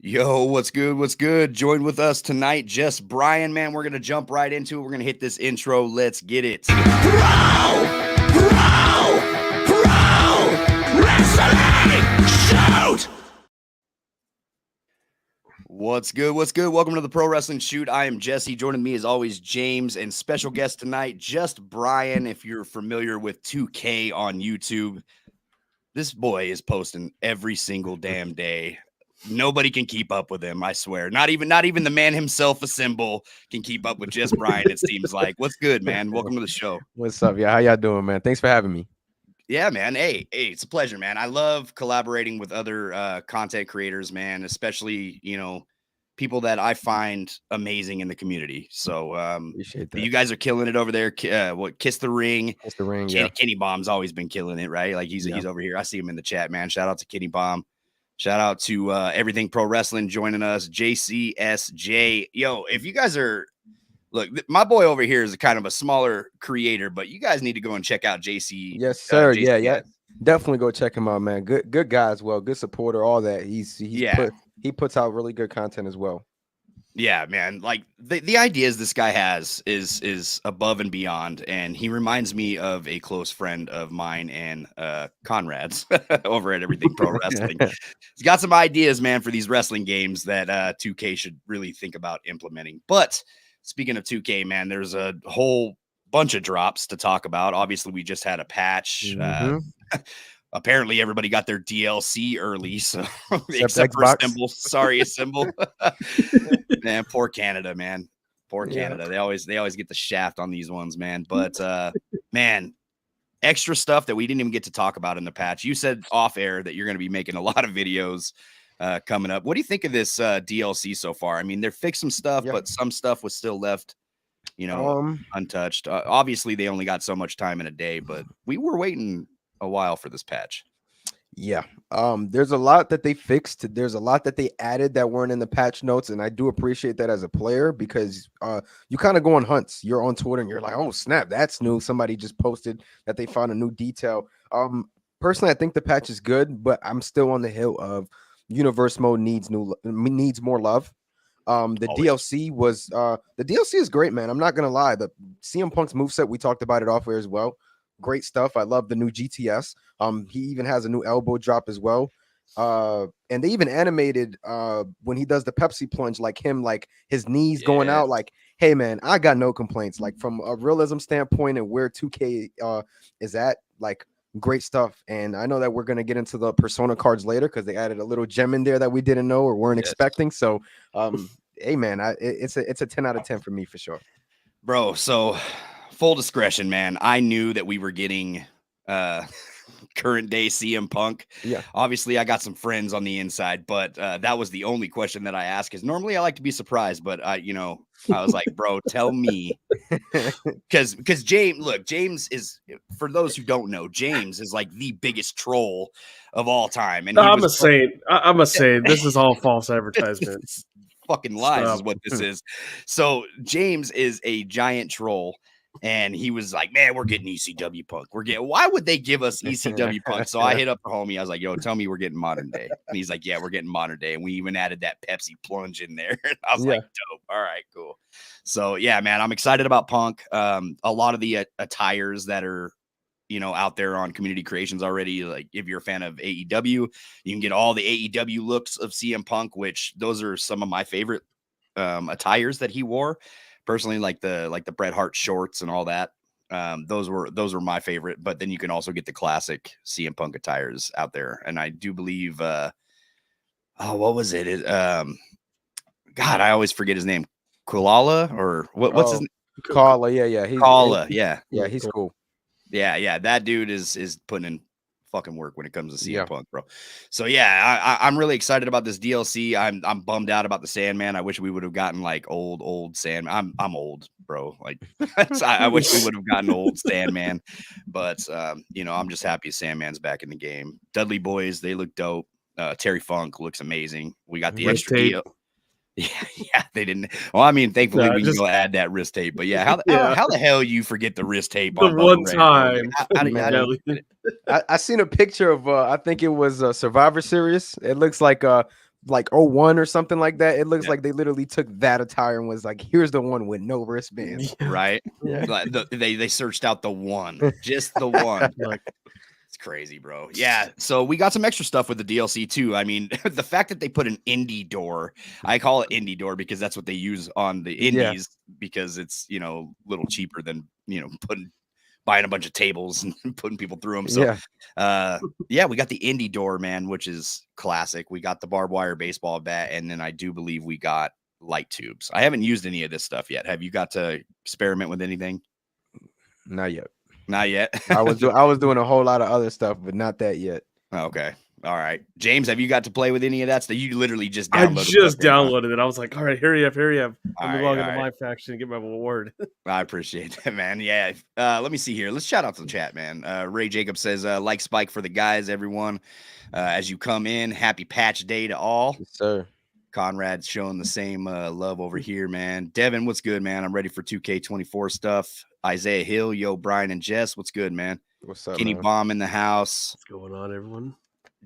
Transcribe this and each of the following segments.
Yo, what's good? What's good? Join with us tonight, Just Bryan, man. We're going to jump right into it. We're going to hit this intro. Let's get it. Wrestling Shoot! What's good? What's good? Welcome to the Pro Wrestling Shoot. I am Jesse. Joining me as always, James, and special guest tonight, Just Bryan. If you're familiar with 2K on YouTube, this boy is posting every single damn day. Nobody can keep up with him, I swear. Not even the man himself, a symbol, can keep up with Just Bryan, it seems like. What's good, man? Welcome to the show. What's up? Yeah, how y'all doing, man? Thanks for having me. Yeah, man. Hey, it's a pleasure, man. I love collaborating with other content creators, man, especially, people that I find amazing in the community. So Appreciate that. You guys are killing it over there. Kiss the Ring. Kiss the Ring, yeah. Kenny Bomb's always been killing it, right? Like he's over here. I see him in the chat, man. Shout out to Kenny Bomb. Shout out to Everything Pro Wrestling joining us. JCSJ. Yo, if you guys are, look, my boy over here is a kind of a smaller creator, but you guys need to go and check out JC. Yes, sir. Yeah. Definitely go check him out, man. Good guy as well. Good supporter, all that. He puts out really good content as well. Yeah, man. Like the ideas this guy has is above and beyond, and he reminds me of a close friend of mine and Conrad's over at Everything Pro Wrestling. He's got some ideas, man, for these wrestling games that 2K should really think about implementing. But speaking of 2K, man, there's a whole bunch of drops to talk about. Obviously, we just had a patch. Apparently, everybody got their DLC early, so except for Assemble. Sorry, Assemble. Man, poor Canada, man. Poor Canada. Yeah. They always get the shaft on these ones, man. But man, extra stuff that we didn't even get to talk about in the patch. You said off air that you're going to be making a lot of videos coming up. What do you think of this DLC so far? I mean, they fixed some stuff, but some stuff was still left, untouched. Obviously, they only got so much time in a day, but we were waiting a while for this patch. Yeah. There's a lot that they fixed. There's a lot that they added that weren't in the patch notes, and I do appreciate that as a player because you kind of go on hunts. You're on Twitter and you're like, oh snap, that's new. Somebody just posted that they found a new detail. Personally, I think the patch is good, but I'm still on the hill of universe mode needs more love. The DLC is great, man. I'm not gonna lie. The CM Punk's moveset, we talked about it off air as well. Great stuff. I love the new GTS. He even has a new elbow drop as well. And they even animated when he does the Pepsi plunge, like his knees going out. Like, hey man, I got no complaints. Like from a realism standpoint and where 2K is at, like great stuff. And I know that we're gonna get into the Persona cards later because they added a little gem in there that we didn't know or weren't expecting. So, hey man, it's a 10 out of 10 for me for sure, bro. So. Full discretion, man. I knew that we were getting current day CM Punk. Yeah. Obviously, I got some friends on the inside, but that was the only question that I asked. Because normally I like to be surprised, but I was like, bro, tell me, because James is, for those who don't know, James is like the biggest troll of all time. And I'm a saint. This is all false advertisement. Fucking lies is what this is. So James is a giant troll. And he was like, man, we're getting ECW Punk. Why would they give us ECW Punk? So I hit up the homie. I was like, yo, tell me we're getting modern day. And he's like, yeah, we're getting modern day. And we even added that Pepsi plunge in there. And I was like, dope. All right, cool. So yeah, man, I'm excited about Punk. A lot of the attires that are, out there on community creations already. Like if you're a fan of AEW, you can get all the AEW looks of CM Punk, which those are some of my favorite attires that he wore. Personally, like the Bret Hart shorts and all that. Those were my favorite. But then you can also get the classic CM Punk attires out there. And I do believe, what was it? God, I always forget his name. Kulala or what's his name? Kala, yeah. Kala, yeah. Yeah, he's cool. Yeah. That dude is putting in fucking work when it comes to CM Punk, bro. So yeah, I'm really excited about this DLC. I'm bummed out about the Sandman. I wish we would have gotten like old Sandman. I'm old, bro. Like I wish we would have gotten old Sandman, but I'm just happy Sandman's back in the game. Dudley Boys, they look dope. Terry Funk looks amazing. We got the extra deal. Yeah, they didn't. Well, I mean, thankfully we can go add that wrist tape. But yeah, how the hell you forget the wrist tape? The one time. I seen a picture of I think it was Survivor Series. It looks like like '01 or something like that. It looks Yeah. like they literally took that attire and was like, here's the one with no wristbands. Right? Yeah. Like, they searched out the one, just the one. Like, It's crazy, bro. Yeah. So we got some extra stuff with the DLC too. I mean, the fact that they put an indie door, I call it indie door because that's what they use on the Yeah. indies because it's, a little cheaper than, buying a bunch of tables and putting people through them. So, yeah, we got the indie door, man, which is classic. We got the barbed wire baseball bat, and then I do believe we got light tubes. I haven't used any of this stuff yet. Have you got to experiment with anything? Not yet. Not yet. I was doing a whole lot of other stuff, but not that yet. Okay. All right. James, have you got to play with any of that stuff? You literally just I downloaded just stuff, right? downloaded it. I was like, all right, hurry up. Let me log into right. my faction and get my reward. I appreciate that, man. Yeah. Let me see here. Let's shout out to the chat, man. Ray Jacob says, like Spike for the guys, everyone. As you come in, happy patch day to all. Yes, sir. Conrad's showing the same love over here, man. Devin, what's good, man? I'm ready for 2K24 stuff. Isaiah Hill, yo, Brian and Jess, what's good, man? What's up, Kenny man? Baum in the house. What's going on, everyone?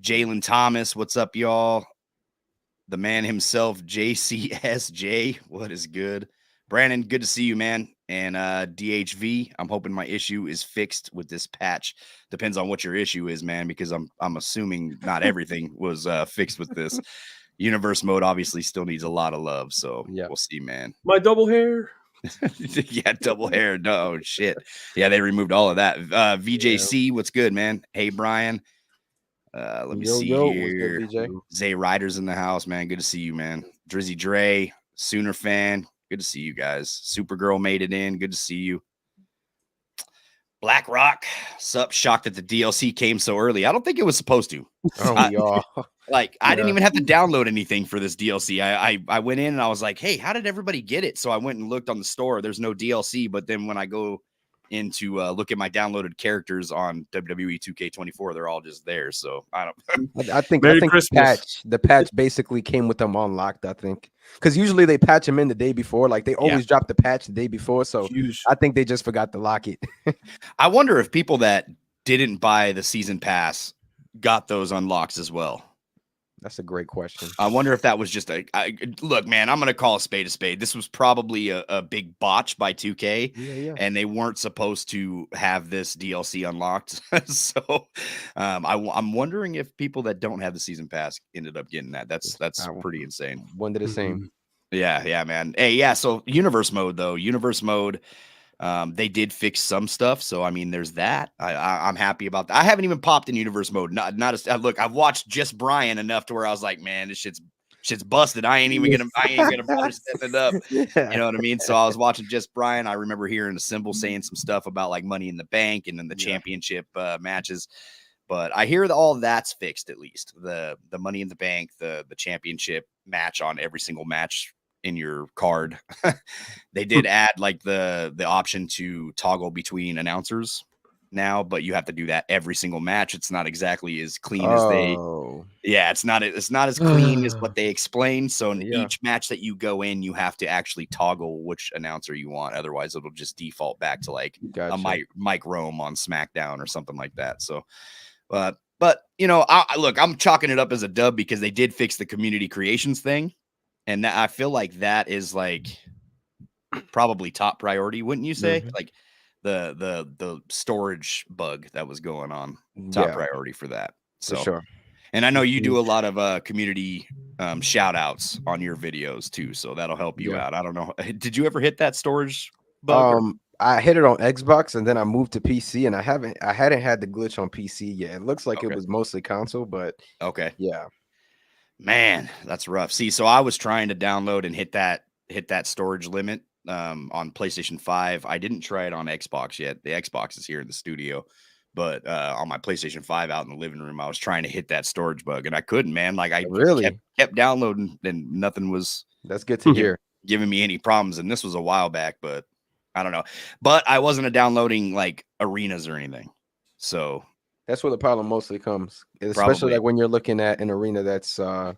Jalen Thomas, what's up, y'all? The man himself, JCSJ, what is good? Brandon, good to see you, man. And DHV, I'm hoping my issue is fixed with this patch. Depends on what your issue is, man, because I'm assuming not everything was fixed with this. Universe mode obviously still needs a lot of love, so we'll see, man. My double hair. Yeah, double hair. No shit. Yeah, they removed all of that. VJC, what's good, man? Hey, Brian. Let me see here. What's good, Zay Ryder's in the house, man. Good to see you, man. Drizzy Dre, Sooner fan. Good to see you guys. Supergirl made it in. Good to see you. Black Rock, sup? Shocked that the DLC came so early. I don't think it was supposed to. Oh, we are. Like, I didn't even have to download anything for this DLC. I went in and I was like, hey, how did everybody get it? So I went and looked on the store. There's no DLC. But then when I go into look at my downloaded characters on WWE 2K24, they're all just there. So I don't. I think Christmas. the patch basically came with them unlocked. I think because usually they patch them in the day before. Like they always drop the patch the day before. So Huge. I think they just forgot to lock it. I wonder if people that didn't buy the season pass got those unlocks as well. That's a great question. I wonder if that was just look, man, I'm going to call a spade a spade. This was probably a big botch by 2K, and they weren't supposed to have this DLC unlocked. So I'm wondering if people that don't have the season pass ended up getting that. That's pretty insane. One did the same. Yeah, man. Hey, yeah. So universe mode, though. Universe mode. They did fix some stuff, so I mean, there's that. I'm happy about that. I haven't even popped in universe mode. Look. I've watched Just Bryan enough to where I was like, man, this shit's busted. I ain't gonna bother setting it up. You know what I mean? So I was watching Just Bryan. I remember hearing a symbol saying some stuff about like Money in the Bank and then the championship matches. But I hear that all that's fixed, at least the Money in the Bank, the championship match on every single match in your card. They did add like the option to toggle between announcers now, but you have to do that every single match. It's not exactly as clean as it's not as clean as what they explained. So in each match that you go in, you have to actually toggle which announcer you want. Otherwise it'll just default back to like a Mike Rome on SmackDown or something like that. So but I'm chalking it up as a dub because they did fix the community creations thing. And I feel like that is like probably top priority, wouldn't you say? Like the storage bug that was going on, top priority for that. So for sure. And I know you do a lot of community shout outs on your videos too, so that'll help you out. I don't know. Did you ever hit that storage bug? I hit it on Xbox and then I moved to PC, and I hadn't had the glitch on PC yet. It looks like it was mostly console, but yeah. Man, that's rough. See, so I was trying to download and hit that storage limit on PlayStation 5. I didn't try it on Xbox yet. The Xbox is here in the studio, but on my PlayStation 5 out in the living room, I was trying to hit that storage bug and I couldn't, man. Like I kept downloading and nothing was That's good to hear. Giving me any problems. And this was a while back, but I don't know. But I wasn't downloading like arenas or anything. So that's where the problem mostly comes, especially like when you're looking at an arena that's that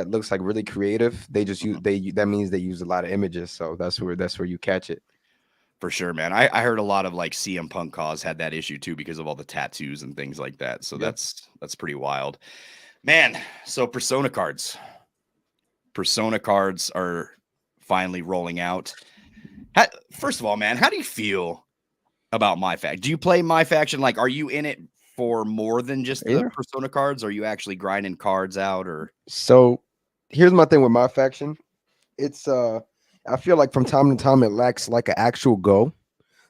looks like really creative. They just use that means they use a lot of images, so that's where you catch it. For sure, man. I heard a lot of like CM Punk cause had that issue too because of all the tattoos and things like that. So that's pretty wild. Man, so Persona cards. Persona cards are finally rolling out. First of all, man, how do you feel about My Faction? Do you play My Faction? Like, are you in it for more than just the Persona cards? Or are you actually grinding cards out? Or so here's my thing with My Faction. It's I feel like from time to time it lacks like an actual go.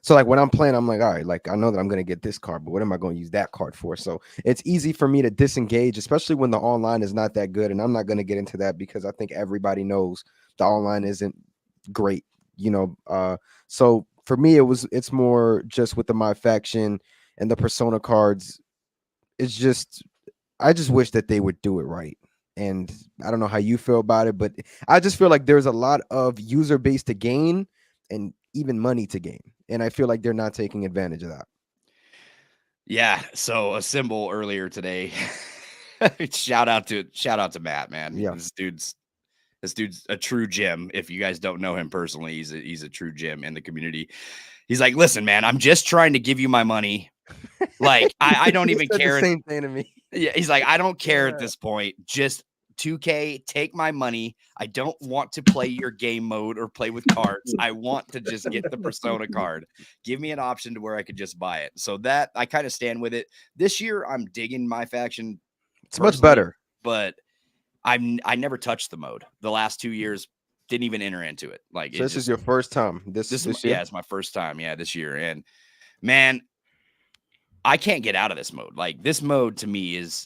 So like when I'm playing, I'm like, all right, like I know that I'm gonna get this card, but what am I going to use that card for? So it's easy for me to disengage, especially when the online is not that good. And I'm not gonna get into that because I think everybody knows the online isn't great, you know. So for me, it's more just with the My Faction and the Persona cards. It's just I just wish that they would do it right. And I don't know how you feel about it, but I just feel like there's a lot of user base to gain and even money to gain. And I feel like they're not taking advantage of that. yeah, so a symbol earlier today. shout out to Matt, man. Yeah. This dude's a true gem. If you guys don't know him personally, he's a true gem in the community. He's like, listen, man, I'm just trying to give you my money. Like, I don't even care. The same thing to me. Yeah, he's like, I don't care at this point. Just 2K, take my money. I don't want to play your game mode or play with cards. I want to just get the Persona card. Give me an option to where I could just buy it. So that I kind of stand with it. This year, I'm digging My Faction. It's much better, but I never touched the mode. The last 2 years, didn't even enter into it. Like, so this is your first time. This year? Yeah, it's my first time. Yeah, this year, and man, I can't get out of this mode. Like, this mode to me is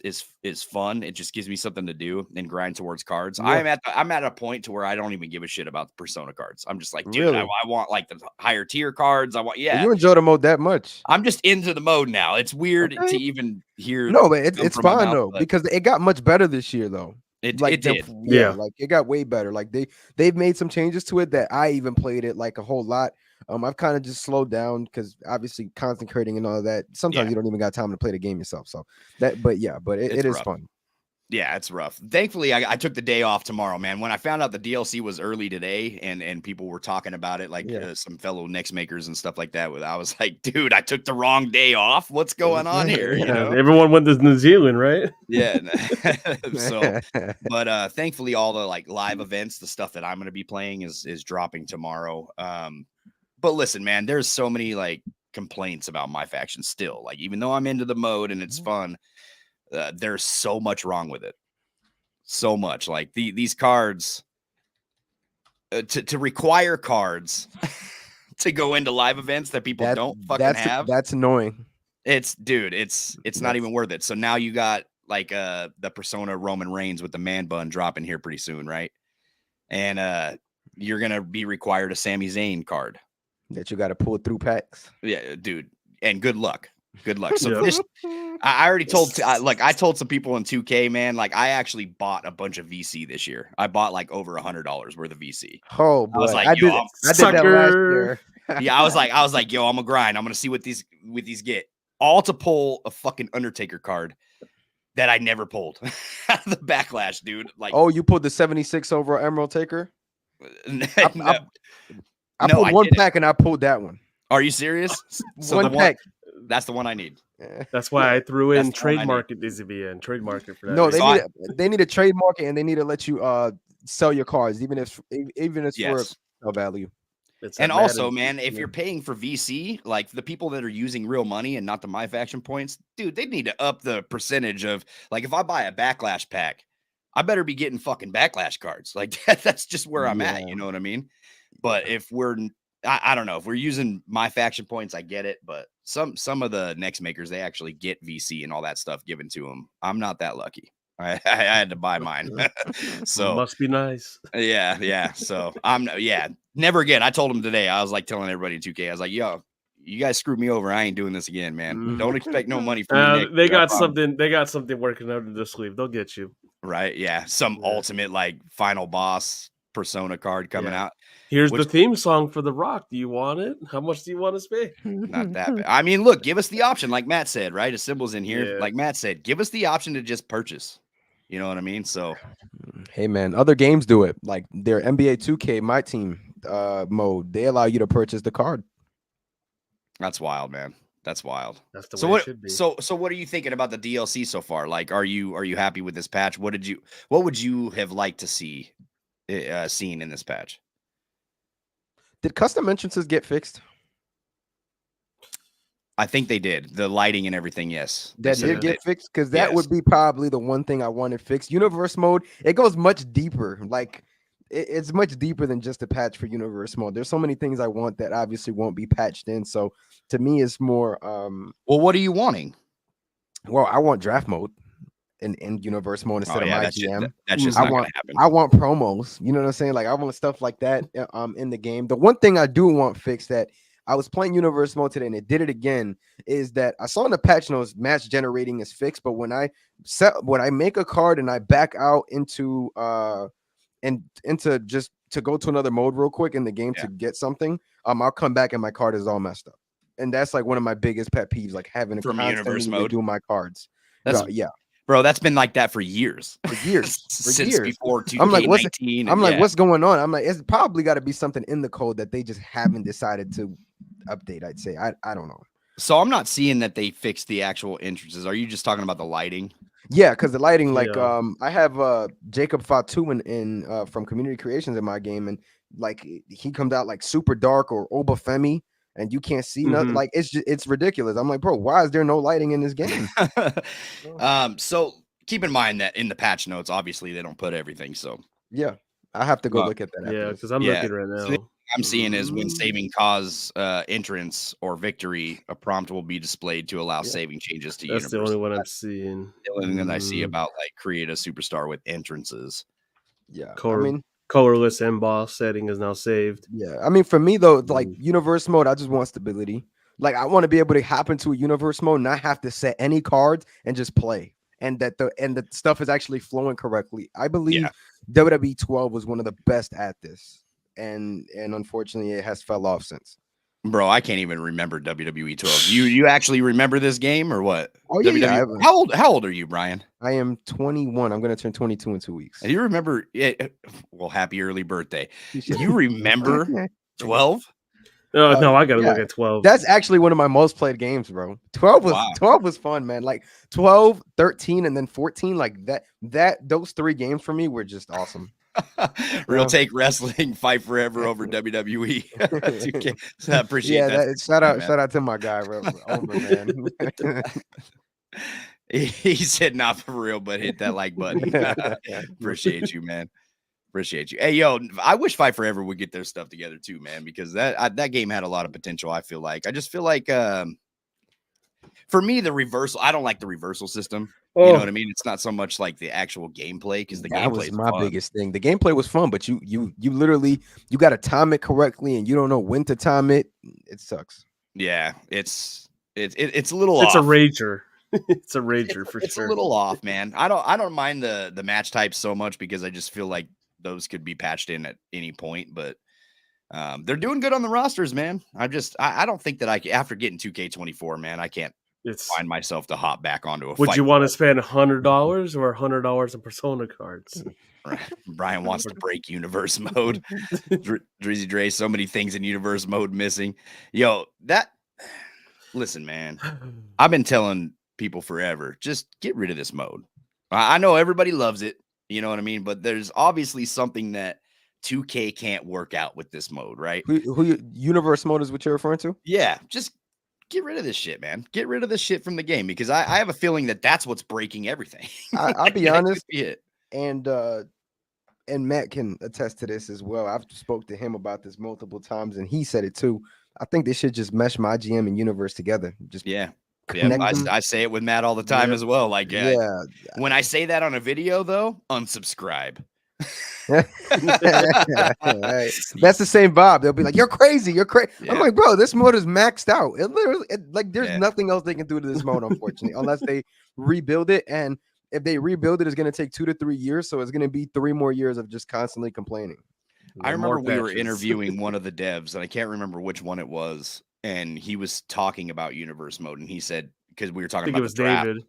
fun. It just gives me something to do and grind towards cards. Yeah. I'm at a point to where I don't even give a shit about the Persona cards. I'm just like, dude, really? I want like the higher tier cards. I want, yeah. You enjoy the mode that much? I'm just into the mode now. It's weird to even hear. No, but it's fine though, because it got much better this year though. It did. Yeah, like it got way better. Like they've made some changes to it that I even played it like a whole lot. I've kind of just slowed down because obviously concentrating and all of that. Sometimes you don't even got time to play the game yourself. So but it is fun. Yeah, it's rough. Thankfully, I took the day off tomorrow, man. When I found out the DLC was early today and people were talking about it, like some fellow Nix makers and stuff like that, I was like, dude, I took the wrong day off. What's going on here? You know? Everyone went to New Zealand, right? Yeah. So, but thankfully, all the like live events, the stuff that I'm going to be playing is dropping tomorrow. But listen, man, there's so many like complaints about My Faction still. Like, even though I'm into the mode and it's fun, there's so much wrong with it. So much. Like these cards, to require cards to go into live events that people don't fucking have. That's annoying. It's not even worth it. So now you got like the Persona Roman Reigns with the man bun dropping here pretty soon, right? And you're gonna be required a Sami Zayn card that you got to pull through packs. Yeah, dude. And good luck. So this, I already told, I told some people in 2K, man, like I actually bought a bunch of VC this year. I bought like over $100 worth of VC. Oh boy. I was like, I did that last year. Yeah, I was like, yo, I'm gonna grind. I'm gonna see what these get. All to pull a fucking Undertaker card that I never pulled out of the Backlash, dude. Like, oh, you pulled the 76 over Emerald Taker? I pulled one pack and I pulled that one. Are you serious? So one pack. That's the one I need. That's why I threw in trademark it needs to be in trademark it for that. No, they need a trademark it and they need to let you sell your cards, even if it's for no value. And also, man, if you're paying for VC, like the people that are using real money and not the My Faction points, dude, they need to up the percentage of, like, if I buy a Backlash pack, I better be getting fucking Backlash cards. Like that's just where I'm at. You know what I mean? But if I don't know, if we're using My Faction points, I get it. But some of the Next makers, they actually get VC and all that stuff given to them. I'm not that lucky. I had to buy mine. So must be nice. Yeah. So never again. I told him today, I was like telling everybody in 2K, I was like, yo, you guys screwed me over. I ain't doing this again, man. Don't expect no money from me. They got something working out in the sleeve. They'll get you. Right. Yeah. Some ultimate like final boss Persona card coming out. Here's the theme song for The Rock. Do you want it? How much do you want to spend? Not that bad. I mean, look, give us the option, like Matt said, right? A symbol's in here. Yeah. Like Matt said, give us the option to just purchase. You know what I mean? So, hey, man, other games do it. Like their NBA 2K, my team mode, they allow you to purchase the card. That's wild, man. That's wild. That's the So way what? it should be. So what are you thinking about the DLC so far? Like, are you happy with this patch? What would you have liked to see seen in this patch? Did custom entrances get fixed? I think they did. The lighting and everything, yes. They That said did that get fixed, because that would be probably the one thing I wanted fixed. Universe mode, it goes much deeper. Like it's much deeper than just a patch for universe mode. There's so many things I want that obviously won't be patched in. So to me, it's more well, what are you wanting? Well, I want draft mode in universe mode instead of my GM. That's just not gonna happen. I want promos. You know what I'm saying? Like I want stuff like that in the game. The one thing I do want fixed that I was playing universe mode today and it did it again is that I saw in the patch notes match generating is fixed, but when I make a card and I back out into just to go to another mode real quick in the game to get something, I'll come back and my card is all messed up. And that's like one of my biggest pet peeves, like having to universe mode do my cards. Bro, that's been like that for years. Since before 2K19. I'm like, what's going on? I'm like, it's probably got to be something in the code that they just haven't decided to update. I'd say I don't know. So I'm not seeing that they fixed the actual entrances. Are you just talking about the lighting? Yeah, because the lighting, like I have Jacob Fatu in from Community Creations in my game, and like he comes out like super dark or Obafemi, and you can't see nothing. Like it's ridiculous. I'm like, bro, why is there no lighting in this game? So keep in mind that in the patch notes, obviously they don't put everything. So yeah, I have to go look at that. Yeah, because I'm looking right now. So I'm seeing is when saving cause entrance or victory, a prompt will be displayed to allow saving changes to That's the only one I'm seeing. The only thing that I see about like create a superstar with entrances. Yeah, I mean, colorless emboss setting is now saved. Yeah, I mean, for me though, like universe mode, I just want stability. Like I want to be able to hop into a universe mode, not have to set any cards and just play, and that the stuff is actually flowing correctly. I believe WWE 12 was one of the best at this. And unfortunately it has fell off since. Bro, I can't even remember WWE 12. You actually remember this game or what? Oh yeah. How old are you, Brian? I am 21. I'm gonna turn 22 in 2 weeks. And you remember it? Well, happy early birthday. You remember 12? No, I gotta look at 12. That's actually one of my most played games, bro. 12 was fun, man. Like 12, 13, and then 14. Like those 3 games for me were just awesome. Real Take Wrestling, Fight Forever over WWE. So I appreciate that. Shout out to my guy, Over, man. He said not for real, but hit that like button. Appreciate you, man. Appreciate you. Hey, yo, I wish Fight Forever would get their stuff together too, man, because that game had a lot of potential. I just feel like for me, the reversal, I don't like the reversal system. You know what I mean? It's not so much like the actual gameplay, because the gameplay was my biggest thing. The gameplay was fun, but you literally you got to time it correctly, and you don't know when to time it. It sucks. Yeah, it's a little. It's off. A rager. It's a rager for sure. It's a little off, man. I don't mind the match types so much because I just feel like those could be patched in at any point, but they're doing good on the rosters, man. I don't think that after getting 2K24, man, I can't find myself to hop back onto a Would fight. you want to spend $100 or $100 on Persona cards? Brian wants to break universe mode. Drizzy Dre, so many things in universe mode missing. Yo, listen, man. I've been telling people forever, just get rid of this mode. I know everybody loves it, you know what I mean? But there's obviously something that 2K can't work out with this mode, right? Who universe mode is what you're referring to? Yeah, just get rid of this shit, man. Get rid of this shit from the game, because I have a feeling that that's what's breaking everything. I'll be honest, and Matt can attest to this as well. I've spoke to him about this multiple times, and he said it too. I think they should just mesh my GM and universe together. Just I say it with Matt all the time as well. Like, when I say that on a video, though, unsubscribe. That's the same vibe. They'll be like, "You're crazy, you're crazy." I'm like, bro, this mode is maxed out. It literally, there's nothing else they can do to this mode, unfortunately, unless they rebuild it. And if they rebuild it, it's going to take 2 to 3 years. So it's going to be 3 more years of just constantly complaining. I remember we were interviewing one of the devs, and I can't remember which one it was, and he was talking about universe mode, and he said, because we were talking about it was David.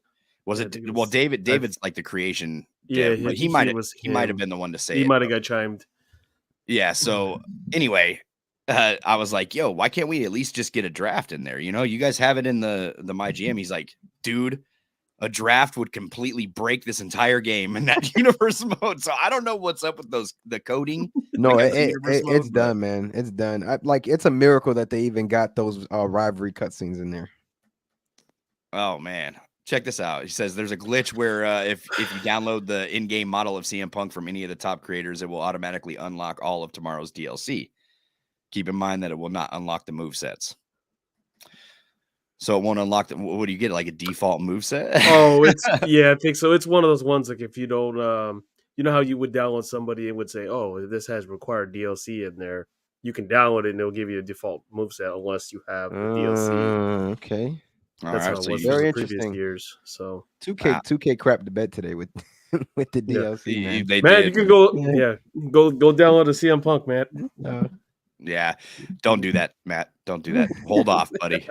Was it? Well, David's like the creation. Yeah, but he might have been the one to say he might have got chimed. Yeah. So anyway, I was like, yo, why can't we at least just get a draft in there? You know, you guys have it in the My GM. He's like, dude, a draft would completely break this entire game in that universe mode. So I don't know what's up with the coding. No, against the universe it's mode, but- done, man. It's done. It's a miracle that they even got those rivalry cutscenes in there. Oh man, check this out. He says there's a glitch where if you download the in-game model of CM Punk from any of the top creators, it will automatically unlock all of tomorrow's DLC. Keep in mind that it will not unlock the movesets. So it won't unlock the. What do you get? Like a default moveset? Oh, I think so. It's one of those ones like if you don't, you know how you would download somebody and would say, "Oh, this has required DLC in there." You can download it and it'll give you a default moveset unless you have the DLC. Okay. That's how it was very for the previous interesting. years. So 2K crapped the bed today with with the DLC, man. They Matt, did. you can go, go download a CM Punk, Matt. Yeah, don't do that, Matt. Don't do that. Hold off, buddy.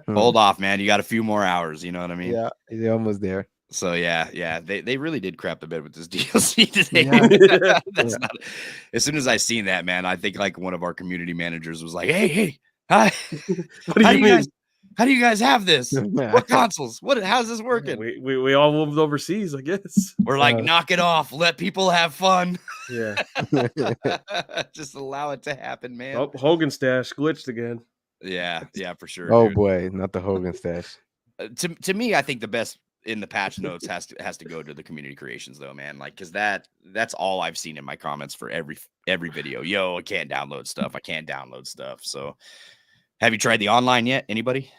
Hold off, man. You got a few more hours. You know what I mean? Yeah, he's almost there. So yeah, they really did crap the bed with this DLC today. Yeah. That's not. As soon as I seen that, man, I think like one of our community managers was like, "Hey, hi, What do you mean? How do you guys have this? What consoles? How's this working?" We all moved overseas, I guess. We're like, knock it off. Let people have fun. Yeah. Just allow it to happen, man. Oh, Hogan stash glitched again. Yeah, for sure. Oh dude. boy, not the Hogan stash. To me, I think the best in the patch notes has to go to the community creations though, man. Like, cause that's all I've seen in my comments for every video. Yo, I can't download stuff. So have you tried the online yet? Anybody?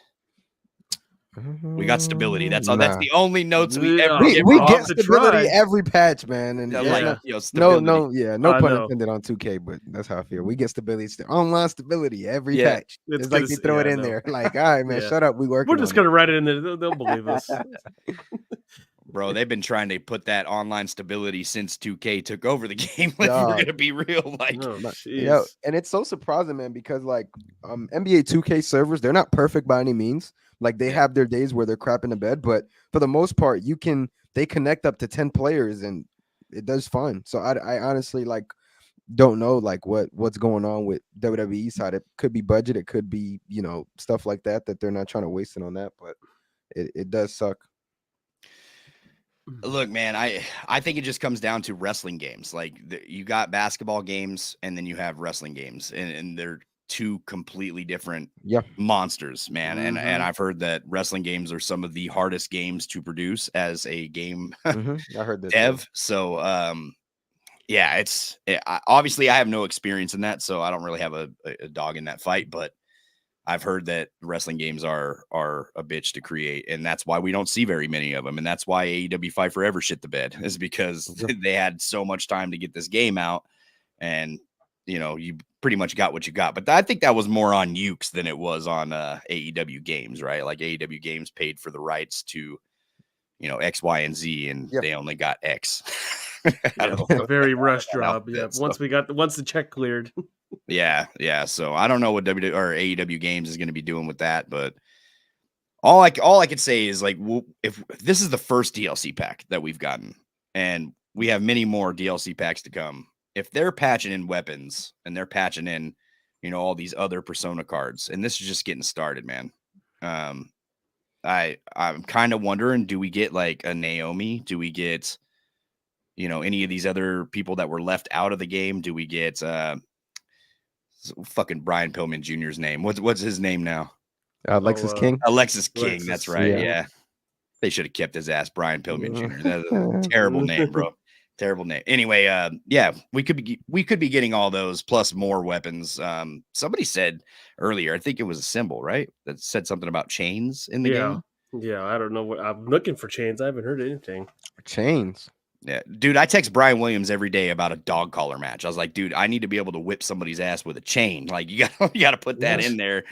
We got stability. That's all. That's the only notes we ever Yeah, get. We I'll get have to stability try. every patch, man. And Like, yo, no, stability. no I pun know. intended on 2K, but that's how I feel. We get stability, online stability every Yeah. patch. It's like they because- throw it yeah, I in know. there. Like, all right, man, Yeah. shut up. We working. We're just on gonna write it in there. They'll believe us. Bro, they've been trying to put that online stability since 2K took over the game. Like, we're Dog. gonna be real. Like, Oh, it. jeez. Yeah, and it's so surprising, man, because like NBA 2K servers, they're not perfect by any means. Like they have their days where they're crap in the bed, but for the most part, they connect up to 10 players and it does fine. So I honestly like don't know like what's going on with WWE side. It could be budget, it could be, stuff like that they're not trying to waste it on that, but it does suck. look, man, I think it just comes down to wrestling games. Like you got basketball games and then you have wrestling games, and they're two completely different monsters, man. And I've heard that wrestling games are some of the hardest games to produce as a game I heard that dev. too. So obviously I have no experience in that, so I don't really have a dog in that fight, but I've heard that wrestling games are a bitch to create, and that's why we don't see very many of them. And that's why AEW Fight Forever shit the bed, is because they had so much time to get this game out, and you pretty much got what you got. But I think that was more on Ukes than it was on AEW Games, right? Like AEW Games paid for the rights to X, Y, and Z, and they only got X. Very rush job. outfit, Yeah. so. Once the check cleared. Yeah. So I don't know what AEW Games is going to be doing with that, but all I could say is like, if this is the first DLC pack that we've gotten, and we have many more DLC packs to come, if they're patching in weapons and they're patching in, all these other Persona cards, and this is just getting started, man. I'm kind of wondering, do we get like a Naomi? Do we get, any of these other people that were left out of the game? Do we get fucking Brian Pillman Jr.'s name? What's his name now? Alexis King. Alexis King. That's right. Yeah. They should have kept his ass Brian Pillman Jr. That's a terrible name, bro. Terrible name. Anyway, we could be getting all those plus more weapons. Somebody said earlier, I think it was a symbol, right? That said something about chains in the game. Yeah, I don't know what I'm looking for chains. I haven't heard anything. Chains. Yeah, dude, I text Brian Williams every day about a dog collar match. I was like, dude, I need to be able to whip somebody's ass with a chain. Like you got to put that in there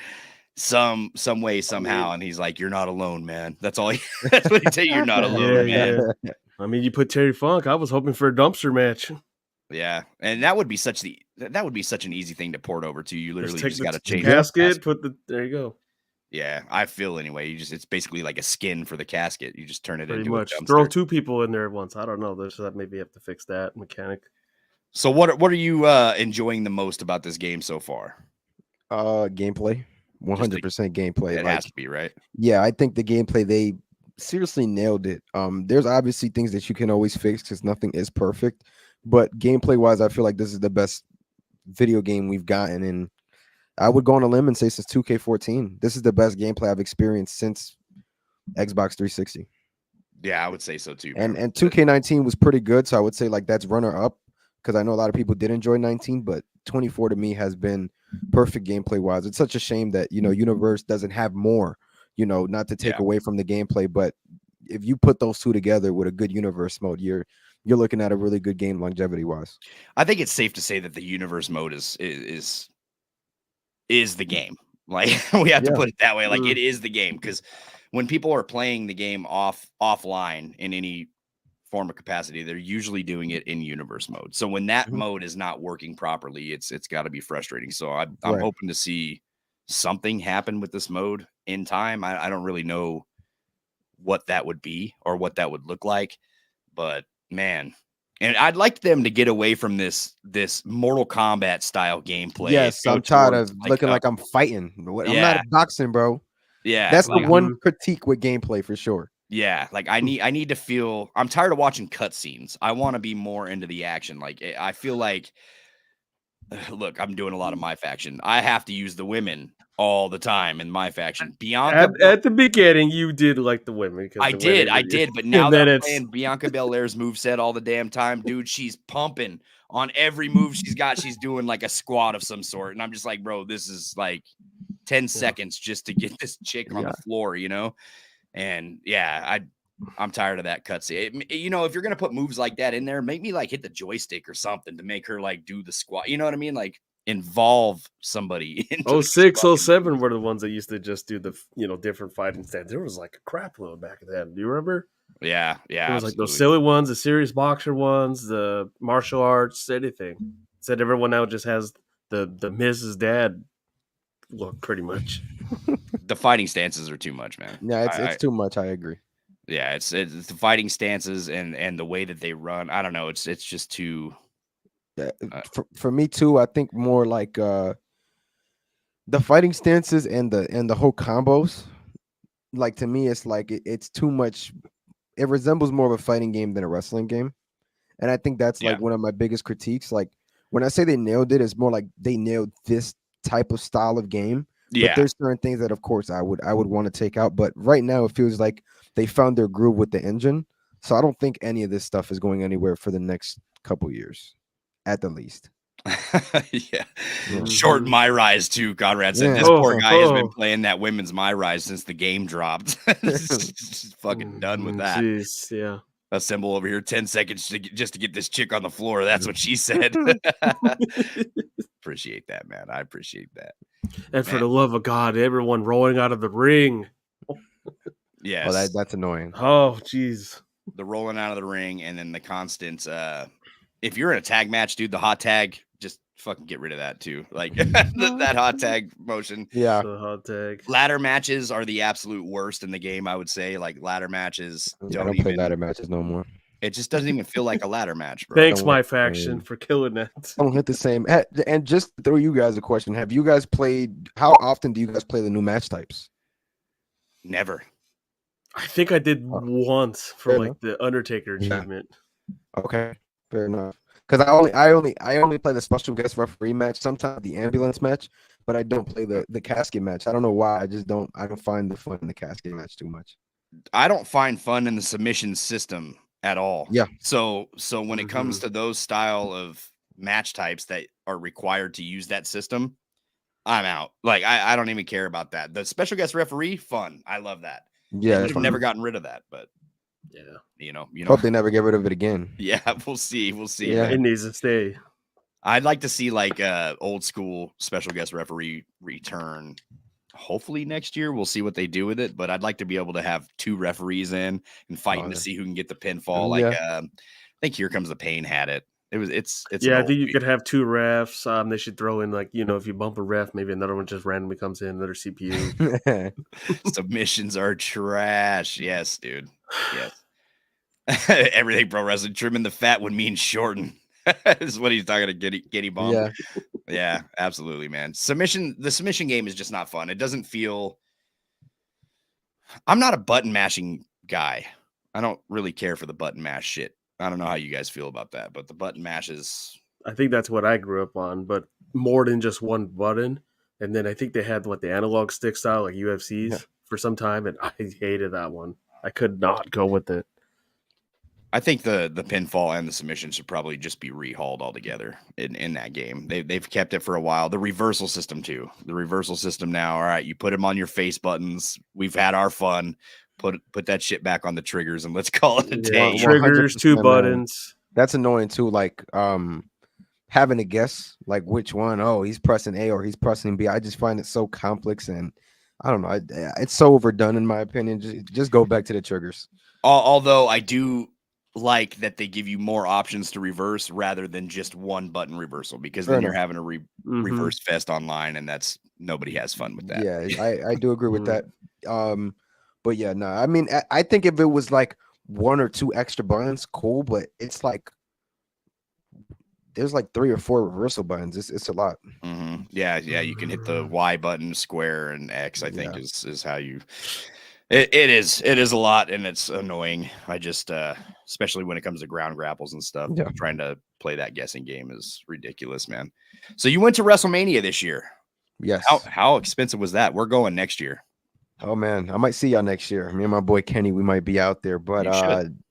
some way somehow. And he's like, you're not alone, man. That's all. That's what he tell you. You're not alone, man. Yeah. I mean, you put Terry Funk. I was hoping for a dumpster match. Yeah, and that would be such an easy thing to port over to. You literally just got to change casket. There you go. Yeah, I feel anyway. It's basically like a skin for the casket. You just turn it pretty into much. a dumpster. Throw two people in there at once. I don't know. There's that maybe have to fix that mechanic. So what are you enjoying the most about this game so far? Gameplay, 100% gameplay. It Like, has to be, right? yeah, I think the gameplay, they seriously nailed it. There's obviously things that you can always fix because nothing is perfect, but gameplay wise, I feel like this is the best video game we've gotten, and I would go on a limb and say since 2K14, this is the best gameplay I've experienced since Xbox 360. Yeah, I would say so too, And man. and 2K19 was pretty good, so I would say like that's runner up because I know a lot of people did enjoy 19, but 24 to me has been perfect gameplay wise. It's such a shame that Universe doesn't have more. Not to take Yeah. away from the gameplay, but if you put those two together with a good universe mode, you're looking at a really good game longevity wise. I think it's safe to say that the universe mode is the game. Like we have to Yeah. put it that way. Like it is the game because when people are playing the game offline in any form of capacity, they're usually doing it in universe mode. So when that Mhm. mode is not working properly, it's got to be frustrating. So I'm Right. hoping to see something happen with this mode in time. I don't really know what that would be or what that would look like, but man, and I'd like them to get away from this Mortal Kombat style gameplay. Yes, Go I'm tired towards, of like, looking like I'm fighting. I'm not yeah, boxing, bro. yeah, That's the like, one critique with gameplay for sure. yeah, like I need to feel. I'm tired of watching cutscenes. I want to be more into the action. Like I feel like, look, I'm doing a lot of my faction. I have to use the women all the time in my faction. Bianca, At the beginning, you did like the women. I the did, women, but now and that then I'm it's playing Bianca Belair's moveset all the damn time, dude, she's pumping on every move she's got. She's doing like a squat of some sort, and I'm just like, bro, this is like 10 seconds just to get this chick on the floor, And yeah, I'm tired of that cutscene. If you're gonna put moves like that in there, make me like hit the joystick or something to make her like do the squat. You know what I mean? Like involve somebody into 06, fucking 07 moves. were the ones that used to just do the different fighting styles. There was like a crap load back then. Do you remember? Yeah, It was like those absolutely. silly ones, the serious boxer ones, the martial arts, anything. Said everyone now just has the Mrs. Dad look pretty much. The fighting stances are too much, man. Yeah, it's too much. I agree. Yeah, it's the fighting stances and the way that they run. I don't know. It's just too. Yeah, for me too. I think more like the fighting stances and the whole combos. Like to me, it's like it's too much. It resembles more of a fighting game than a wrestling game, and I think that's like one of my biggest critiques. Like when I say they nailed it, it's more like they nailed this type of style of game. Yeah. But there's certain things that, of course, I would want to take out. But right now, it feels like they found their groove with the engine. So I don't think any of this stuff is going anywhere for the next couple years, at the least. Yeah. Short my rise too. Conrad said this poor guy has been playing that women's my rise since the game dropped. Just fucking done with that. Jeez, yeah. Assemble over here 10 seconds just to get this chick on the floor. That's what she said. Appreciate that, man. I appreciate that. And for the love of God, everyone rolling out of the ring. Yes. Oh, that's annoying. Oh, jeez. The rolling out of the ring and then the constant if you're in a tag match, dude, the hot tag, just fucking get rid of that too. Like that hot tag motion. Yeah. The hot tag. Ladder matches are the absolute worst in the game, I would say. Like ladder matches I don't play ladder matches no more. It just doesn't even feel like a ladder match, bro. Thanks, my faction, for killing that. Don't hit the same. And just to throw you guys a question, have you guys played? How often do you guys play the new match types? Never. I think I did once for like the Undertaker achievement. Okay, fair enough. Because I only play the special guest referee match, sometimes the ambulance match, but I don't play the casket match. I don't know why. I don't find the fun in the casket match too much. I don't find fun in the submission system at all. Yeah. So when it comes to those style of match types that are required to use that system, I'm out. Like I don't even care about that. The special guest referee, fun. I love that. Yeah, I've never gotten rid of that, but yeah, hope they never get rid of it again. Yeah, we'll see. Yeah, it needs to stay. I'd like to see like old school special guest referee return. Hopefully next year we'll see what they do with it, but I'd like to be able to have two referees in and fighting to see who can get the pinfall. Like I think Here Comes the Pain had it. It's yeah. I think you could have two refs. They should throw in like if you bump a ref, maybe another one just randomly comes in, another CPU. Submissions are trash. Yes, dude. Yes. Everything pro wrestling trimming the fat would mean shorten. is what he's talking to Giddy Bomb. Yeah. Yeah, absolutely, man. The submission game is just not fun. It doesn't feel. I'm not a button mashing guy. I don't really care for the button mash shit. I don't know how you guys feel about that, but the button mash is. I think that's what I grew up on, but more than just one button. And then I think they had the analog stick style, like UFC's, for some time, and I hated that one. I could not go with it. I think the pinfall and the submission should probably just be rehauled altogether in that game. They've kept it for a while. The reversal system too. The reversal system now. All right, you put them on your face buttons. We've had our fun. Put that shit back on the triggers and let's call it a day. Triggers, 2 buttons. That's annoying too. Like having to guess like which one. Oh, he's pressing A or he's pressing B. I just find it so complex and I don't know. It's so overdone in my opinion. Just go back to the triggers. Although I do like that they give you more options to reverse rather than just one button reversal, because then you're having a reverse fest online, and that's nobody has fun with that. Yeah, I do agree with that. But yeah, no, I mean, I think if it was like 1 or 2 extra buttons, cool. But it's like there's like 3 or 4 reversal buttons. It's a lot. Yeah, you can hit the Y button, square, and X. I think is how you. It is a lot, and it's annoying. I just, especially when it comes to ground grapples and stuff, trying to play that guessing game is ridiculous, man. So you went to WrestleMania this year. Yes. How expensive was that? We're going next year. Oh man, I might see y'all next year. Me and my boy Kenny, we might be out there. But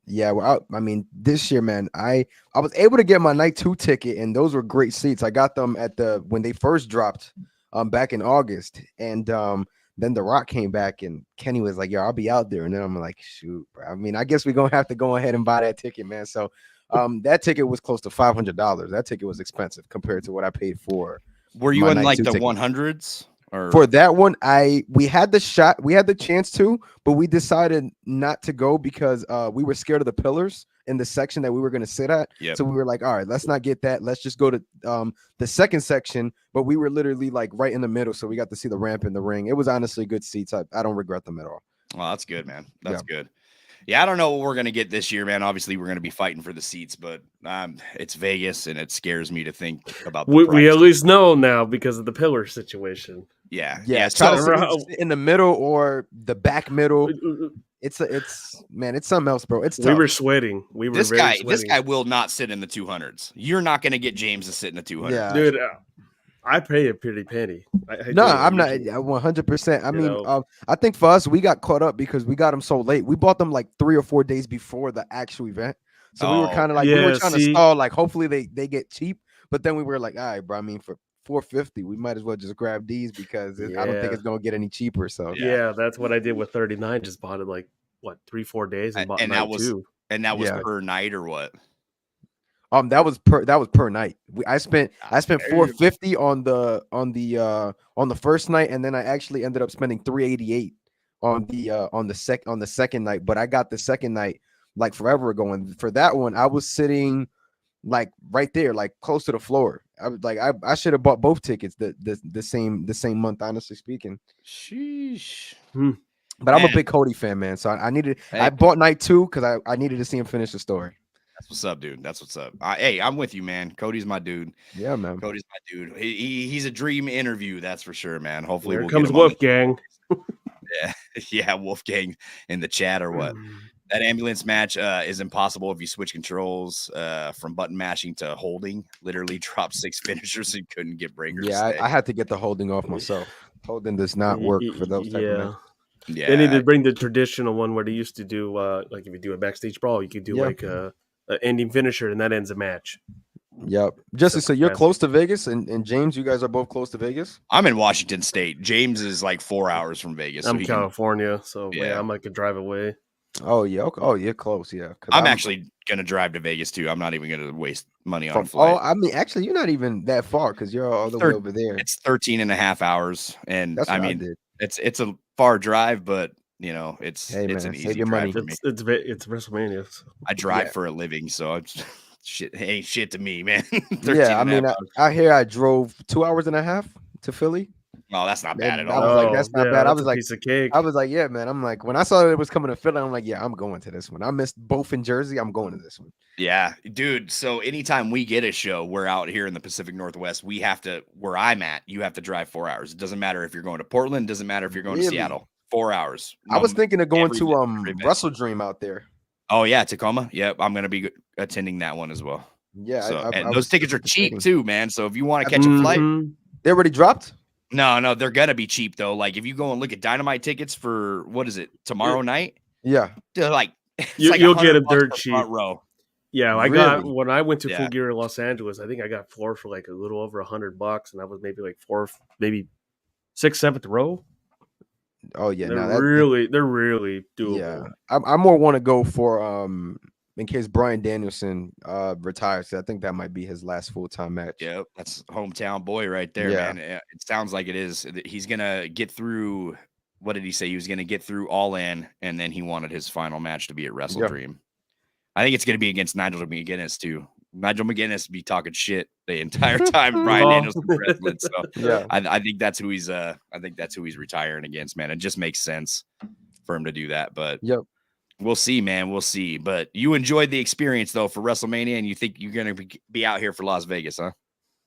yeah, well, I mean, this year, man, I was able to get my night 2 ticket, and those were great seats. I got them at when they first dropped, back in August, and then The Rock came back, and Kenny was like, "Yo, I'll be out there." And then I'm like, "Shoot, bro. I mean, I guess we're gonna have to go ahead and buy that ticket, man." So, that ticket was close to $500. That ticket was expensive compared to what I paid for. Were you in like the 100s? Or for that one, we had the chance to, but we decided not to go because we were scared of the pillars in the section that we were going to sit at. So we were like, all right, let's not get that. Let's just go to the second section. But we were literally like right in the middle, so we got to see the ramp in the ring. It was honestly good seats. I don't regret them at all. Well, that's good, man. That's good. Yeah, I don't know what we're going to get this year, man. Obviously, we're going to be fighting for the seats, but it's Vegas, and it scares me to think about the we at least know now because of the pillar situation. Yeah. Try to sit in the middle or the back middle. It's something else, bro. It's tough. We were sweating. This guy will not sit in the 200s. You're not going to get James to sit in the 200s. Yeah. Dude, I pay a pretty penny. I'm not 100%. I mean, I think for us, we got caught up because we got them so late. We bought them like 3 or 4 days before the actual event. So we were kind of like, we were trying to stall, like, hopefully they get cheap. But then we were like, all right, bro, I mean, for $450, we might as well just grab these because I don't think it's going to get any cheaper. So yeah, that's what I did with 39. Just bought it like, 3-4 days and bought that was per night or what? That was per night. I spent $450 on the first night, and then I actually ended up spending $388 on the second night. But I got the second night like forever ago, and for that one, I was sitting like right there, like close to the floor. I should have bought both tickets the same month, honestly speaking. Sheesh. But I'm a big Cody fan, man. So I bought night 2 because I needed to see him finish the story. That's what's up, dude. That's what's up. Hey, I'm with you, man. Cody's my dude. Yeah, man. Cody's my dude. He's a dream interview, that's for sure, man. Hopefully, here comes Wolfgang. Yeah, Wolfgang in the chat or what? That ambulance match is impossible if you switch controls from button mashing to holding. Literally dropped 6 finishers and couldn't get breakers. Yeah, I had to get the holding off myself. Holding does not work for those type of matches. Yeah, they need to bring the traditional one where they used to do like if you do a backstage brawl, you could do like an ending finisher and that ends a match. Yep. Justice, so you're close to Vegas, and James, you guys are both close to Vegas? I'm in Washington State. James is like 4 hours from Vegas. I'm California, so I might could drive away. Oh yeah. Oh, you're close. Yeah. I'm actually gonna drive to Vegas too. I'm not even gonna waste money on a flight. Oh, I mean, actually, you're not even that far because you're all the way over there. It's 13 and a half hours, and that's I mean, it's a far drive, but you know, it's an easy drive for me. It's WrestleMania. So. I drive for a living, so it's shit. Ain't shit to me, man. Yeah, I mean, I hear I drove 2 hours and a half to Philly. Oh, that's not bad at And I all. was like, that's not bad. That's a piece of cake. I was like, yeah, man. I'm like, when I saw it was coming to Philly, I'm like, yeah, I'm going to this one. I missed both in Jersey. I'm going to this one. Yeah, dude. So anytime we get a show, we're out here in the Pacific Northwest. We have to, where I'm at, you have to drive 4 hours. It doesn't matter if you're going to Portland. Doesn't matter if you're going to Seattle. 4 hours. I was thinking of going every to event. Wrestle Dream out there. Oh yeah, Tacoma. Yep, I'm gonna be attending that one as well. Yeah, So, I and was those tickets are cheap participating. too, man. So if you want to catch a flight, They already dropped. no, they're gonna be cheap though. Like if you go and look at Dynamite tickets for what is it tomorrow night? Yeah, They're like You'll get them $100 dirt for cheap. front row. Yeah, I got Really? when I went to Yeah. Full Gear in Los Angeles. I think I got floor for like a little over $100, and I was maybe like maybe 6th, 7th row. Oh yeah, They're really doable. Yeah, I more want to go for in case Bryan Danielson retires. I think that might be his last full-time match. Yep, that's hometown boy right there, Yeah. man. It sounds like it is. He's gonna get through. What did he say? He was gonna get through All In, and then he wanted his final match to be at Wrestle Yeah. Dream. I think it's gonna be against Nigel McGuinness too. Nigel McGuinness be talking shit the entire time Bryan Danielson wrestling. So Yeah, I think that's who he's retiring against, man. It just makes sense for him to do that. But Yep. we'll see, man. We'll see. But you enjoyed the experience though for WrestleMania, and you think you're gonna be out here for Las Vegas, huh?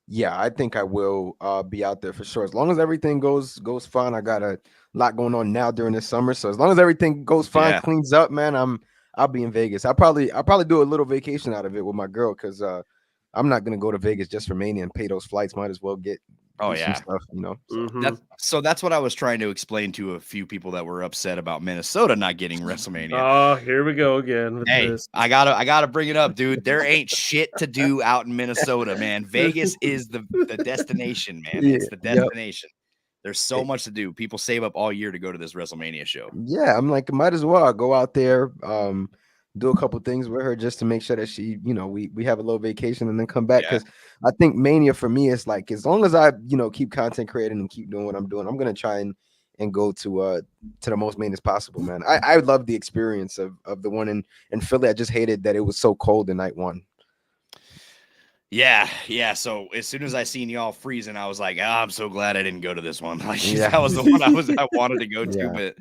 Yeah, I think I will be out there for sure. As long as everything goes fine. I got a lot going on now during the summer, so as long as everything goes fine, Yeah. cleans up, man, I'll be in Vegas. I'll probably do a little vacation out of it with my girl because I'm not gonna go to Vegas just for Mania and pay those flights. Might as well do some yeah. stuff, you know. So. Mhm. That's what I was trying to explain to a few people that were upset about Minnesota not getting WrestleMania. Oh, here we go again with Hey, this. I gotta bring it up, dude. There ain't shit to do out in Minnesota, man. Vegas is the destination, man. It's the Yep. destination. There's so much to do. People save up all year to go to this WrestleMania show. Yeah, I'm like, might as well go out there, do a couple things with her just to make sure that she, you know, we have a little vacation and then come back. Yeah. Because I think Mania for me is like, as long as I, you know, keep content creating and keep doing what I'm doing, I'm gonna try and go to the most Manias possible, man. I love the experience of the one in Philly. I just hated that it was so cold in night one. Yeah. So as soon as I seen y'all freezing, I was like, I'm so glad I didn't go to this one. Like Yeah. that was the one I wanted to go to, Yeah. but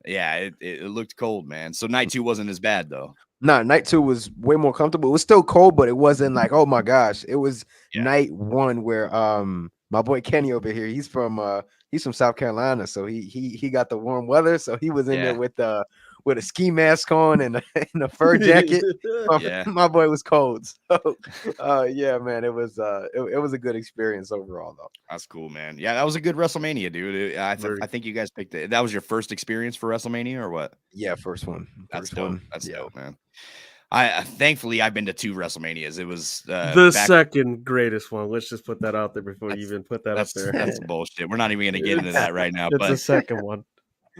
yeah, it looked cold, man. So night 2 wasn't as bad though. Nah, night 2 was way more comfortable. It was still cold, but it wasn't like, oh my gosh. It was Yeah. night 1 where my boy Kenny over here, he's from South Carolina, so he got the warm weather, so he was in there with a ski mask on and a fur jacket. Yeah. My boy was cold. So yeah, man, it was a good experience overall though. That's cool, man. Yeah, that was a good WrestleMania, dude. I think you guys picked it. That was your first experience for WrestleMania or what? Yeah, first one. That's First dope. one. That's Yeah. dope, man. I thankfully I've been to 2 WrestleManias. It was The second greatest one. Let's just put that out there before you even put that up that's there. that's bullshit. We're not even gonna get into that right now. It's the But second one.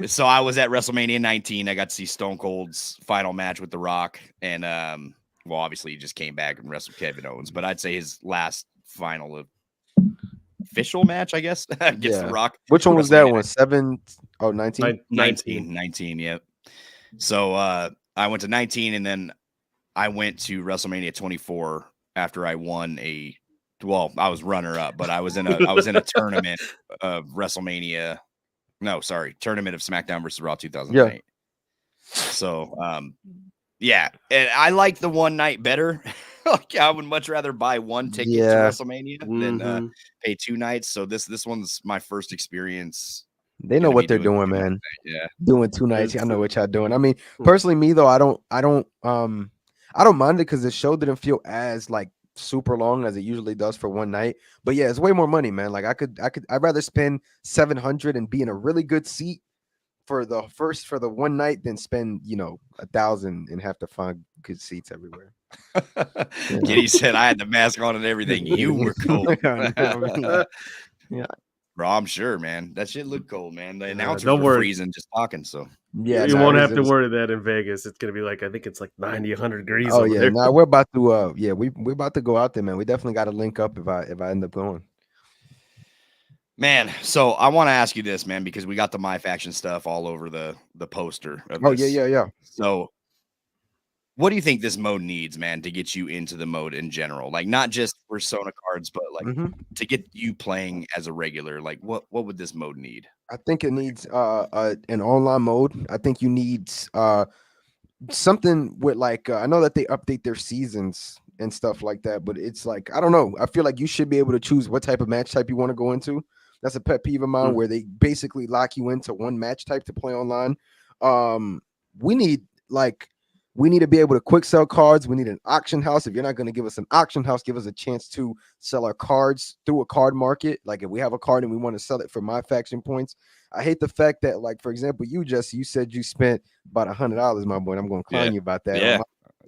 so I was at WrestleMania 19. I got to see Stone Cold's final match with The Rock, and well, obviously he just came back and wrestled Kevin Owens, but I'd say his last final official match, I guess, against The Rock. Which one was that WrestleMania one? 19? 19, yep. So I went to 19, and then I went to WrestleMania 24 after I won I was runner up, but I was in a tournament of WrestleMania. No, sorry, tournament of SmackDown versus Raw 2008. Yeah. So yeah, and I like the one night better. Like I would much rather buy one ticket to WrestleMania than pay 2 nights. So this one's my first experience. They know what they're doing, man. Yeah, doing 2 nights. I know what y'all doing. I mean, personally, me though, I don't mind it because the show didn't feel as like super long as it usually does for one night. But yeah, it's way more money, man. Like I'd rather spend $700 and be in a really good seat for the one night than spend, you know, $1,000 and have to find good seats everywhere. Giddy said I had the mask on and everything. You were cold. Yeah. Bro, I'm sure, man. That shit looked cold, man. The announcers don't were worry. freezing just talking. So Yeah, you won't have to worry that in Vegas. It's gonna be like I think it's like 90, 100 degrees. Oh over yeah, there. no, we're about to we're about to go out there, man. We definitely got to link up if I end up going. man, so I want to ask you this, man, because we got the My Faction stuff all over the poster. Oh yeah. So What do you think this mode needs, man, to get you into the mode in general? Like not just Persona cards, but like to get you playing as a regular. Like what would this mode need? I think it needs an online mode. I think you need something with like I know that they update their seasons and stuff like that, but it's like I don't know. I feel like you should be able to choose what type of match type you want to go into. That's a pet peeve of mine where they basically lock you into one match type to play online. We need to be able to quick sell cards. We need an auction house. If you're not going to give us an auction house, give us a chance to sell our cards through a card market. Like if we have a card and we want to sell it for my faction points. I hate the fact that, like, for example, you said you spent about $100, my boy. And I'm going to clown you about that. Yeah.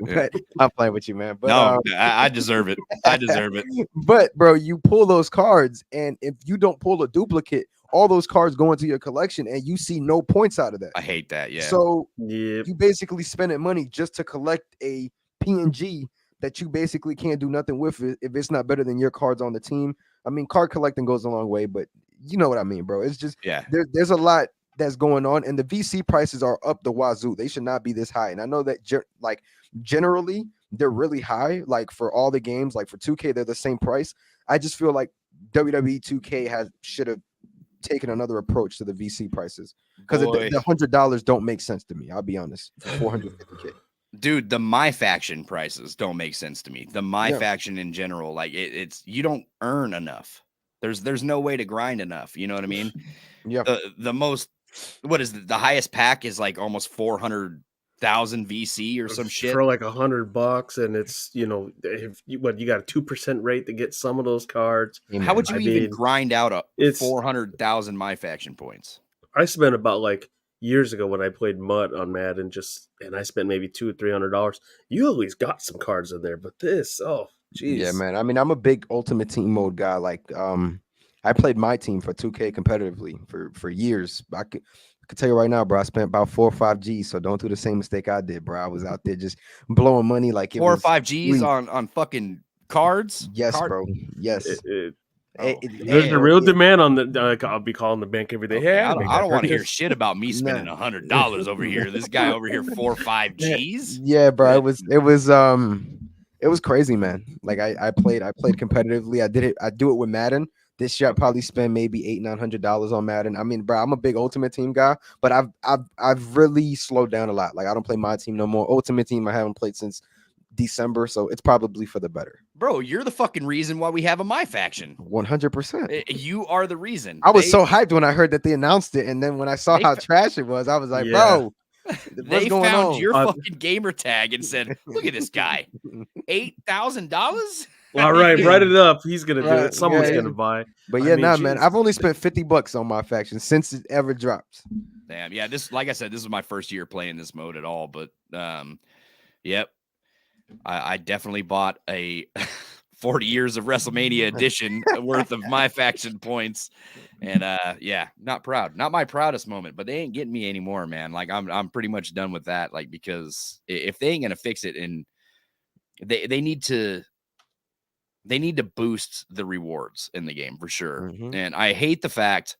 But I'm playing with you, man. But no, I deserve it. I deserve it. But bro, you pull those cards, and if you don't pull a duplicate, all those cards go into your collection, and you see no points out of that. I hate that. Yeah. So you basically spending money just to collect a PNG that you basically can't do nothing with it if it's not better than your cards on the team. I mean, card collecting goes a long way, but you know what I mean, bro. It's just there's a lot that's going on, and the VC prices are up the wazoo. They should not be this high, and I know that generally they're really high. Like for all the games, like for 2K, they're the same price. I just feel like WWE 2K should have taken another approach to the VC prices because the $100 don't make sense to me. I'll be honest. For 450K. Dude, the My Faction prices don't make sense to me. The My Faction in general, like it's you don't earn enough. There's no way to grind enough. You know what I mean? Yeah. The most, what is the highest pack is like almost 400,000 VC or some shit for like $100, and it's if you got a 2% rate to get some of those cards. How would you even grind out 400,000 My Faction points? I spent about like years ago when I played Mud on Madden, and I spent maybe $200 or $300. You at least got some cards in there, but this, geez. Yeah, man. I mean, I'm a big Ultimate Team mode guy. Like, I played my team for 2K competitively for years. I could tell you right now, bro, I spent about 4 or 5 G's. So don't do the same mistake I did, bro. I was out there just blowing money like 4 or 5 G's on fucking cards. Yes, bro. Yes. There's a real demand on the. I'll be calling the bank every day. Okay, I don't want to hear shit about me spending $100 over here. This guy over here 4 or 5 G's. Yeah, bro. It was crazy, man. Like I played competitively. I do it with Madden. This year I probably spend maybe $800-900 on Madden. I mean, bro, I'm a big Ultimate Team guy, but I've really slowed down a lot. Like I don't play my team no more. Ultimate Team I haven't played since December, so it's probably for the better. Bro, you're the fucking reason why we have a My Faction. 100%. You are the reason. I was so hyped when I heard that they announced it, and then when I saw how trash it was, I was like, bro. They found your fucking gamer tag and said, "Look at this guy, $8,000." All right, write it up. He's gonna do it. Someone's gonna buy. But man, I've only spent $50 on My Faction since it ever dropped. Damn, yeah. This, like I said, this is my first year playing this mode at all. But yep, I definitely bought a 40 years of WrestleMania edition worth of My Faction points. And not proud, not my proudest moment, but they ain't getting me anymore, man. Like I'm pretty much done with that. Like, because if they ain't gonna fix it, and they need to boost the rewards in the game for sure. And I hate the fact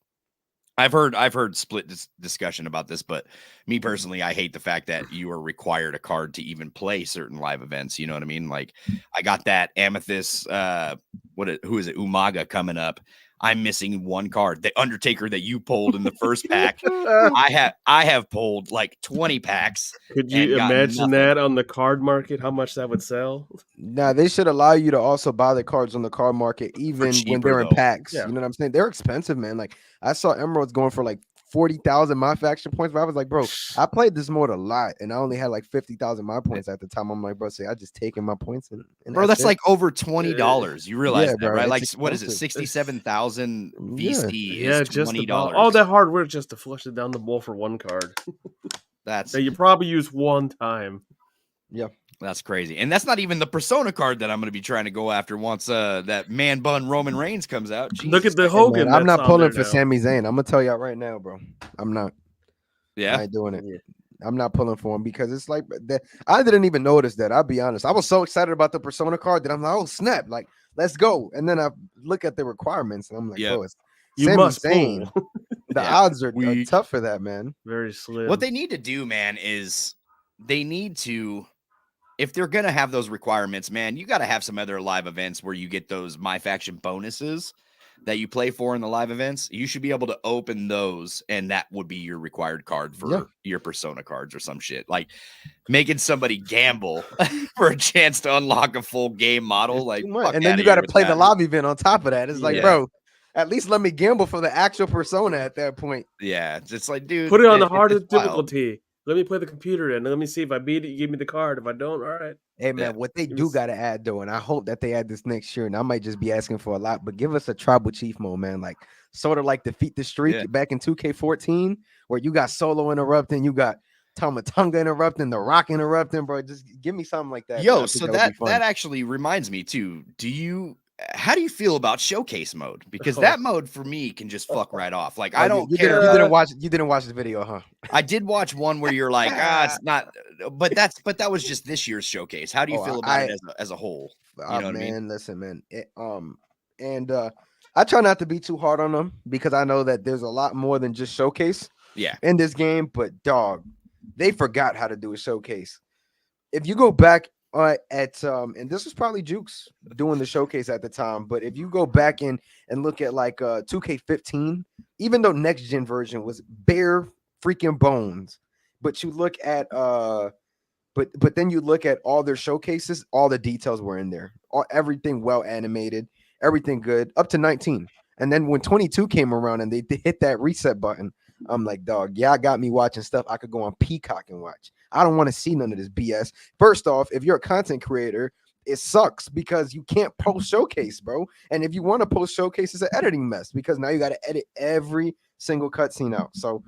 I've heard split discussion about this, but me personally, I hate the fact that you are required a card to even play certain live events. You know what I mean? Like I got that Amethyst, who is it? Umaga coming up. I'm missing one card, the Undertaker that you pulled in the first pack. I have pulled like 20 packs. Could you imagine that on the card market? How much that would sell? Nah, they should allow you to also buy the cards on the card market, even when they're in packs. Yeah. You know what I'm saying? They're expensive, man. Like I saw Emeralds going for like 40,000 My Faction points, but I was like, bro, I played this mode a lot, and I only had like 50,000 My points at the time. I'm like, bro, I just taking my points, and bro, that's like over $20. You realize that, right? Like, what is it? 67,000 VC is $20. All that hardware just to flush it down the bowl for one card. That's that you probably use one time. Yeah. That's crazy. And that's not even the Persona card that I'm going to be trying to go after once that man bun Roman Reigns comes out. Jesus. Look at the Hogan. Man, I'm not pulling for Sami Zayn. I'm going to tell y'all right now, bro. I'm not. Yeah. I ain't doing it. Yeah. I'm not pulling for him because it's like that. I didn't even notice that. I'll be honest. I was so excited about the Persona card that I'm like, oh, snap. Like, let's go. And then I look at the requirements and I'm like, oh, it's Sami Zayn. The odds are tough for that, man. Very slim. What they need to do, man, is they need to if they're gonna have those requirements, man, you got to have some other live events where you get those My Faction bonuses that you play for in the live events. You should be able to open those, and that would be your required card for your persona cards or some shit. Like making somebody gamble for a chance to unlock a full game model. Like, and then you got to play the lobby event on top of that. It's like, bro, at least let me gamble for the actual persona at that point. Yeah, it's like, dude, put it on the hardest difficulty. Let me play the computer in. Let me see if I beat it. You give me the card. If I don't, all right. Hey man, what they do got to add though, and I hope that they add this next year. And I might just be asking for a lot, but give us a tribal chief mode, man. Like sort of like Defeat the Streak back in 2K14, where you got Solo interrupting, you got Tomatunga interrupting, The Rock interrupting, bro. Just give me something like that. Yo, so that actually reminds me too. How do you feel about showcase mode? Because that mode for me can just fuck right off. Like I don't care. You didn't watch the video, huh? I did watch one where you're like, it's not. But that was just this year's showcase. How do you feel about it as a whole? You know what I mean? Listen, man. I try not to be too hard on them because I know that there's a lot more than just showcase. In this game, but dog, they forgot how to do a showcase. If you go back. And this was probably Jukes doing the showcase at the time, but if you go back and look at like 2K15, even though next gen version was bare freaking bones, but you look at but then you look at all their showcases, all the details were in there, everything well animated, everything good up to 19. And then when 22 came around and they hit that reset button, I'm like, dog, I got me watching stuff I could go on Peacock and watch. I don't want to see none of this BS. First off, if you're a content creator, it sucks because you can't post showcase, bro. And if you want to post showcase, it's an editing mess because now you got to edit every single cutscene out. So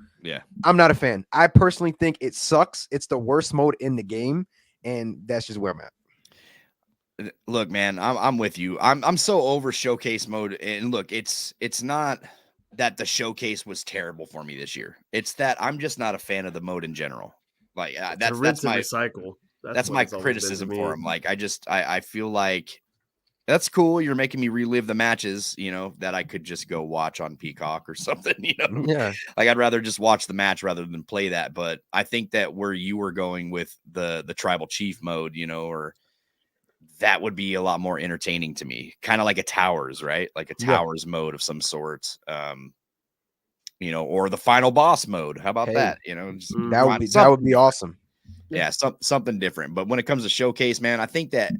I'm not a fan. I personally think it sucks. It's the worst mode in the game, and that's just where I'm at. Look, man, I'm with you. I'm so over showcase mode, and look, it's not that the showcase was terrible for me this year. It's that I'm just not a fan of the mode in general. Like that's my cycle. That's my criticism for him. Like I feel like that's cool. You're making me relive the matches, that I could just go watch on Peacock or something, Yeah. Like I'd rather just watch the match rather than play that. But I think that where you were going with the tribal chief mode, or that would be a lot more entertaining to me. Kind of like a towers, right? Like a towers mode of some sorts. Or the final boss mode. How about that? That would be awesome. Yeah, something different. But when it comes to showcase, man, I think that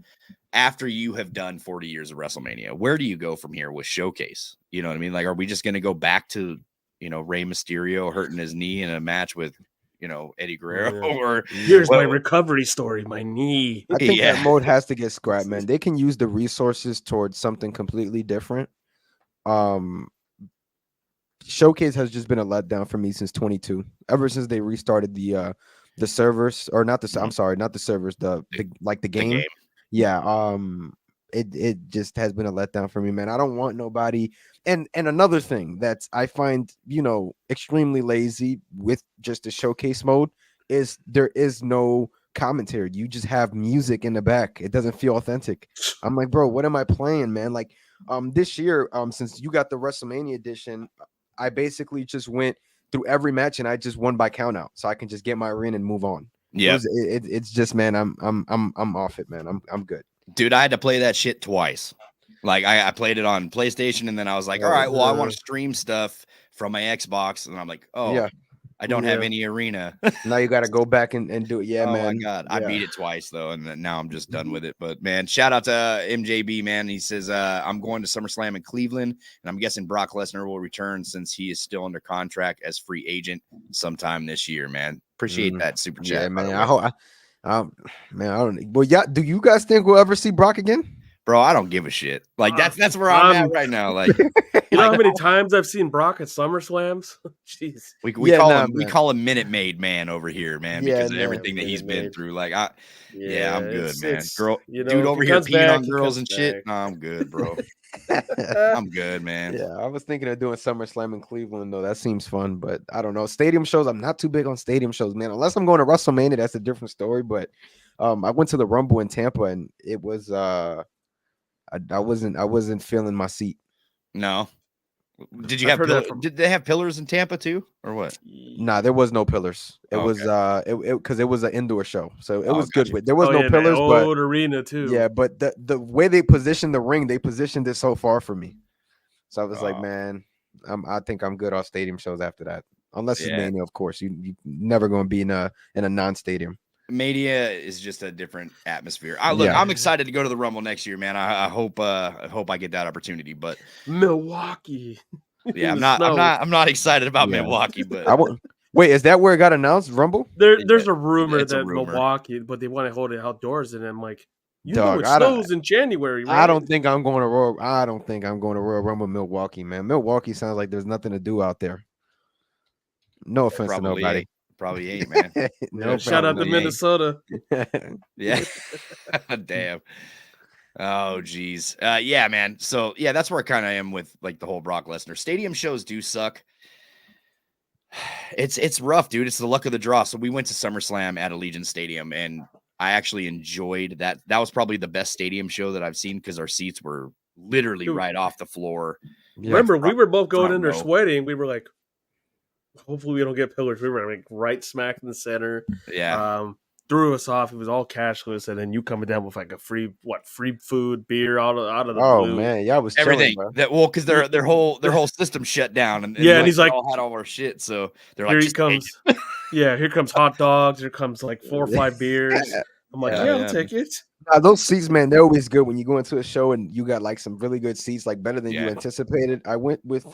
after you have done 40 years of WrestleMania, where do you go from here with showcase? You know what I mean? Like, are we just going to go back to, Rey Mysterio hurting his knee in a match with, Eddie Guerrero? Or here's my recovery story, my knee. I think that mode has to get scrapped, man. They can use the resources towards something completely different. Showcase has just been a letdown for me since 22. Ever since they restarted the servers, or not the I'm sorry, not the servers, the game. Yeah, it just has been a letdown for me, man. I don't want nobody. And another thing that I find, extremely lazy with just the showcase mode is there is no commentary. You just have music in the back. It doesn't feel authentic. I'm like, bro, what am I playing, man? Like, this year, since you got the WrestleMania edition, I basically just went through every match and I just won by count out, so I can just get my win and move on. Yeah, it's just, man, I'm off it, man. I'm good, dude. I had to play that shit twice. Like I played it on PlayStation, and then I was like, all right, well, I want to stream stuff from my Xbox, and I'm like, I don't have any arena. Now you got to go back and do it. Yeah, man. Oh my god, I beat it twice though, and now I'm just done with it. But man, shout out to MJB, man. He says I'm going to SummerSlam in Cleveland, and I'm guessing Brock Lesnar will return since he is still under contract as free agent sometime this year. Man, appreciate that super chat. Yeah, man. I hope. Man, I don't. Well, yeah. Do you guys think we'll ever see Brock again? Bro, I don't give a shit. Like that's where I'm at right now. Like, you know how many times I've seen Brock at SummerSlams? Jeez, we call him Minute Maid Man over here, man, because of everything that he's been through. Like, I'm good, man. Dude over here peeing on girls and shit. No, I'm good, bro. I'm good, man. Yeah, I was thinking of doing SummerSlam in Cleveland though. That seems fun, but I don't know. Stadium shows, I'm not too big on stadium shows, man. Unless I'm going to WrestleMania, that's a different story. But I went to the Rumble in Tampa, and it was I wasn't feeling my seat. No. Did you I've have heard that from- did they have pillars in Tampa too, or what? Nah, there was no pillars. It Okay. was because it was an indoor show, so it Oh, was good. gotcha. With there was Oh, no yeah, pillars, that but old arena too. yeah, but the way they positioned the ring, they positioned it so far from me. So I was like, Oh. man, I think I'm good on stadium shows after that. Unless it's Yeah. Mania, of course. You never going to be in a non-stadium. Mania is just a different atmosphere. Look, Yeah. I'm excited to go to the Rumble next year, man. I hope I get that opportunity, but Milwaukee. yeah, In I'm the snow. not excited about Yeah. Milwaukee, but I won't. Wait, is that where it got announced? Rumble? There's Yeah, a rumor it's a that rumor. Milwaukee, but they want to hold it outdoors, and I'm like, you Dog, know, it I don't- snows in January, right? I don't think I'm going to Royal. I don't think I'm going to Royal Rumble, Milwaukee, man. Milwaukee sounds like there's nothing to do out there. No offense to probably nobody. ain't. Probably ain't, man. No Yeah, shout out to offense Minnesota. Yeah. Damn. Oh, geez. Yeah, man. So yeah, that's where I kind of am with like the whole Brock Lesnar. Stadium shows do suck. It's rough, dude. It's the luck of the draw. So we went to SummerSlam at Allegiant Stadium, and I actually enjoyed that. That was probably the best stadium show that I've seen because our seats were literally Dude. right off the floor. Yeah. Remember, we were both going front in there row. sweating. We were like, hopefully we don't get pillars. We were like right smack in the center. Yeah. Threw us off. It was all cashless, and then you coming down with like a free food, beer out of the Oh blue. man, y'all was Everything chilling, bro. that well, because their whole system shut down, and Yeah, and like, he's we like- all had all our shit, so they're Here like, he "Just take comes. Yeah, here comes hot dogs. Here comes like 4 or 5 beers. I'm like, Yeah, yeah, I'll yeah. take it. Nah, those seats, man, they're always good when you go into a show and you got like some really good seats, like better than you Yeah. anticipated. I went with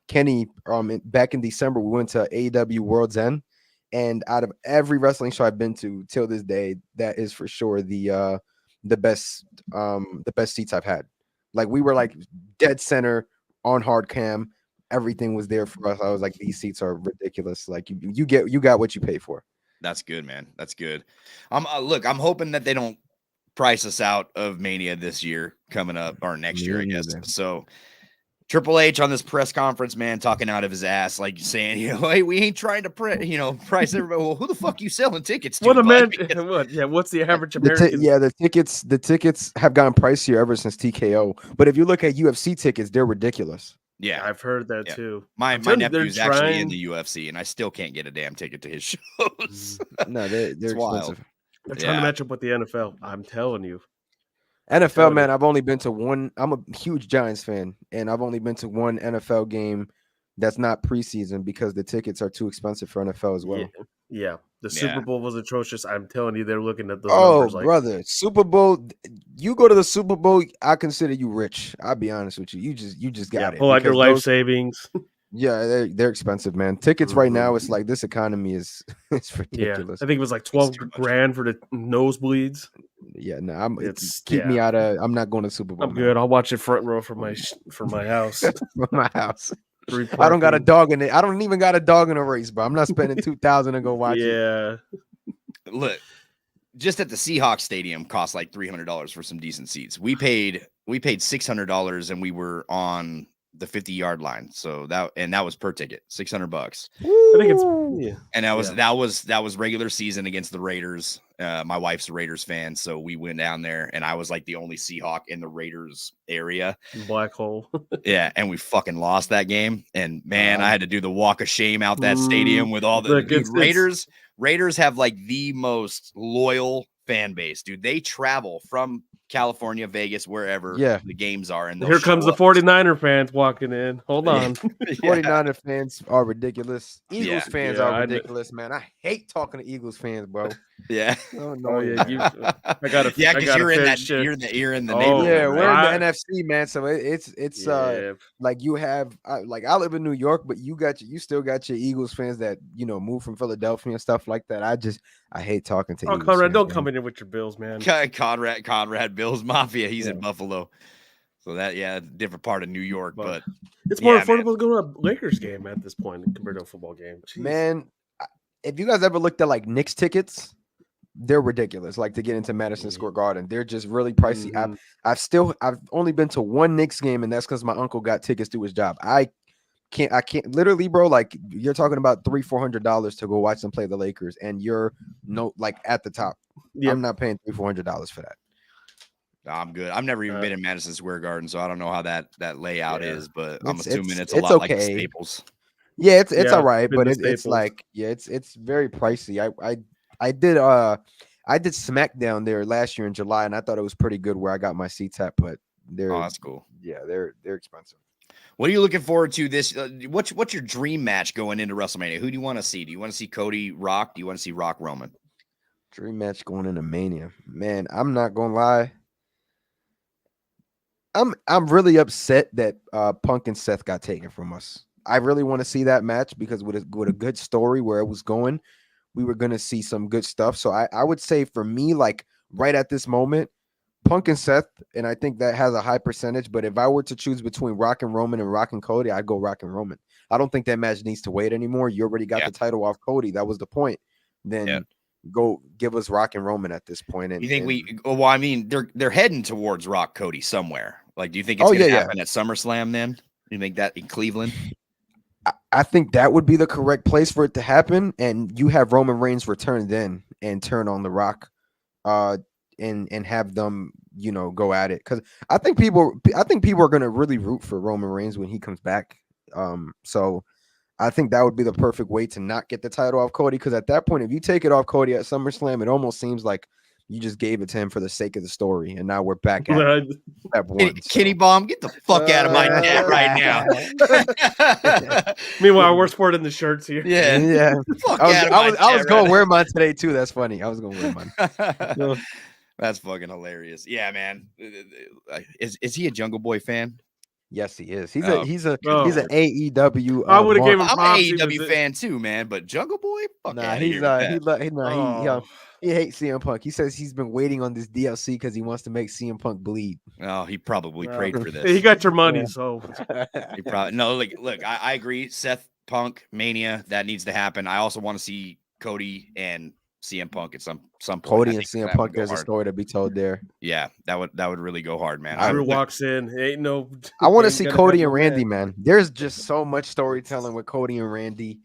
Kenny back in December. We went to AEW World's End, and out of every wrestling show I've been to till this day, that is for sure the best seats I've had. Like we were like dead center on hard cam. Everything was there for us. I was like, these seats are ridiculous. Like you got what you pay for. That's good, man. That's good. Look, I'm hoping that they don't price us out of Mania this year coming up or next year, I Me guess. neither. So Triple H on this press conference, man, talking out of his ass, like saying, hey, we ain't trying to price everybody. Well, who the fuck you selling tickets to? What a man! bud? What? Yeah, what's the average The American? the tickets have gotten pricier ever since TKO. But if you look at UFC tickets, they're ridiculous. Yeah. I've heard that Yeah. too. My I'm telling you, they're nephew's actually in trying- the UFC, and I still can't get a damn ticket to his shows. No, they're It's wild. expensive. They're trying Yeah. to match up with the NFL. I'm telling you. NFL, Telling man, you. I've only been to one. I'm a huge Giants fan, and I've only been to one NFL game that's not preseason because the tickets are too expensive for NFL as well. Yeah. The Yeah. Super Bowl was atrocious. I'm telling you, they're looking at those Oh, numbers like, brother, Super Bowl. You go to the Super Bowl, I consider you rich. I'll be honest with you. You just got yeah, it. pull out your because life those- savings. Yeah, they're expensive, man. Tickets right now, it's like this economy is it's Mm-hmm. Yeah, ridiculous. I think it was like 12 too much. grand for the nosebleeds. Yeah, no, It's- keep me yeah. out of. I'm not going to Super Bowl. I'm man. good. I'll watch it front row for my house. From my house. Free I don't got a parking. dog in it. I don't even got a dog in a race, bro. I'm not spending 2,000 to go watch it. Yeah, Look, just at the Seahawks stadium cost like $300 for some decent seats. We paid $600 and we were on the 50-yard line. So that was per ticket, $600. I think it's yeah. And that was Yeah. that was regular season against the Raiders. My wife's a Raiders fan, so we went down there, and I was like the only Seahawk in the Raiders area. Black hole. Yeah, and we fucking lost that game. And man, I had to do the walk of shame out that stadium with all the Look, dude, it's- Raiders have like the most loyal fan base, dude. They travel from California, Vegas, wherever Yeah. the games are, and they'll Here comes show the up. 49er fans walking in. Hold on. Yeah. 49er fans are ridiculous. Eagles Yeah. fans Yeah, are I kn- ridiculous, man. I hate talking to Eagles fans, bro. Yeah. Oh, Oh yeah, I got a yeah, I because got a you're in fair that share. you're in the Oh, neighborhood. yeah, right? we're right? in the NFC, man. So it's Yeah. like you have like I live in New York, but you still got your Eagles fans that move from Philadelphia and stuff like that. I hate talking to Oh, Eagles Conrad, fans, don't man. come in here with your Bills, man. Conrad Bills Mafia. He's in Yeah. Buffalo. So different part of New York, but It's more Yeah, man. affordable to go to a Lakers game at this point compared to a football game. Jeez. Man, if you guys ever looked at like Knicks tickets, they're ridiculous. Like to get into Madison Square Garden, they're just really pricey. Mhm. I've only been to one Knicks game, and that's because my uncle got tickets to his job. I can't literally, bro. Like you're talking about $300-400 to go watch them play the Lakers, and you're like at the top. Yep. I'm not paying $300-400 for that. I'm good. I've never even been in Madison Square Garden, so I don't know how that layout is, but I'm assuming it's a lot like the Staples. Yeah, it's all right, but it's Staples. like it's very pricey. I did SmackDown there last year in July, and I thought it was pretty good where I got my seats at, but that's cool. Yeah, they're expensive. What are you looking forward to this? What's your dream match going into WrestleMania? Who do you want to see? Do you want to see Cody Rock? Do you want to see Rock Roman? Dream match going into Mania, man. I'm not gonna lie. I'm really upset that Punk and Seth got taken from us. I really want to see that match because with a good story where it was going, we were gonna see some good stuff. So I would say for me, like right at this moment, Punk and Seth, and I think that has a high percentage. But if I were to choose between Rock and Roman and Rock and Cody, I'd go Rock and Roman. I don't think that match needs to wait anymore. You already got the title off Cody. That was the point. Then go give us Rock and Roman at this point. And you think well, I mean, they're heading towards Rock Cody somewhere. Like, do you think it's going to happen at SummerSlam then? You think that in Cleveland? I think that would be the correct place for it to happen. And you have Roman Reigns return then and turn on the Rock and have them, go at it. Because I think people are going to really root for Roman Reigns when he comes back. So I think that would be the perfect way to not get the title off Cody. Because at that point, if you take it off Cody at SummerSlam, it almost seems like you just gave it to him for the sake of the story, and now we're back at step one. Kenny Bomb, get the fuck out of my net right now. Meanwhile, we're sporting the shirts here. Yeah. I was going to wear mine today too. That's funny. I was going to wear mine. That's fucking hilarious. Yeah, man. Is he a Jungle Boy fan? Yes, he is. He's an AEW. I would have given him I'm an AEW fan too, man. But Jungle Boy, he hates CM Punk. He says he's been waiting on this DLC because he wants to make CM Punk bleed. Oh, he probably prayed for this. He got your money, so he probably look. I agree. Seth Punk Mania, that needs to happen. I also want to see Cody and CM Punk at some point. Cody and CM Punk, there's a story to be told there. Yeah, that would really go hard, man. Drew walks in. Ain't no. I want to see Cody and Randy, man. There's just so much storytelling with Cody and Randy.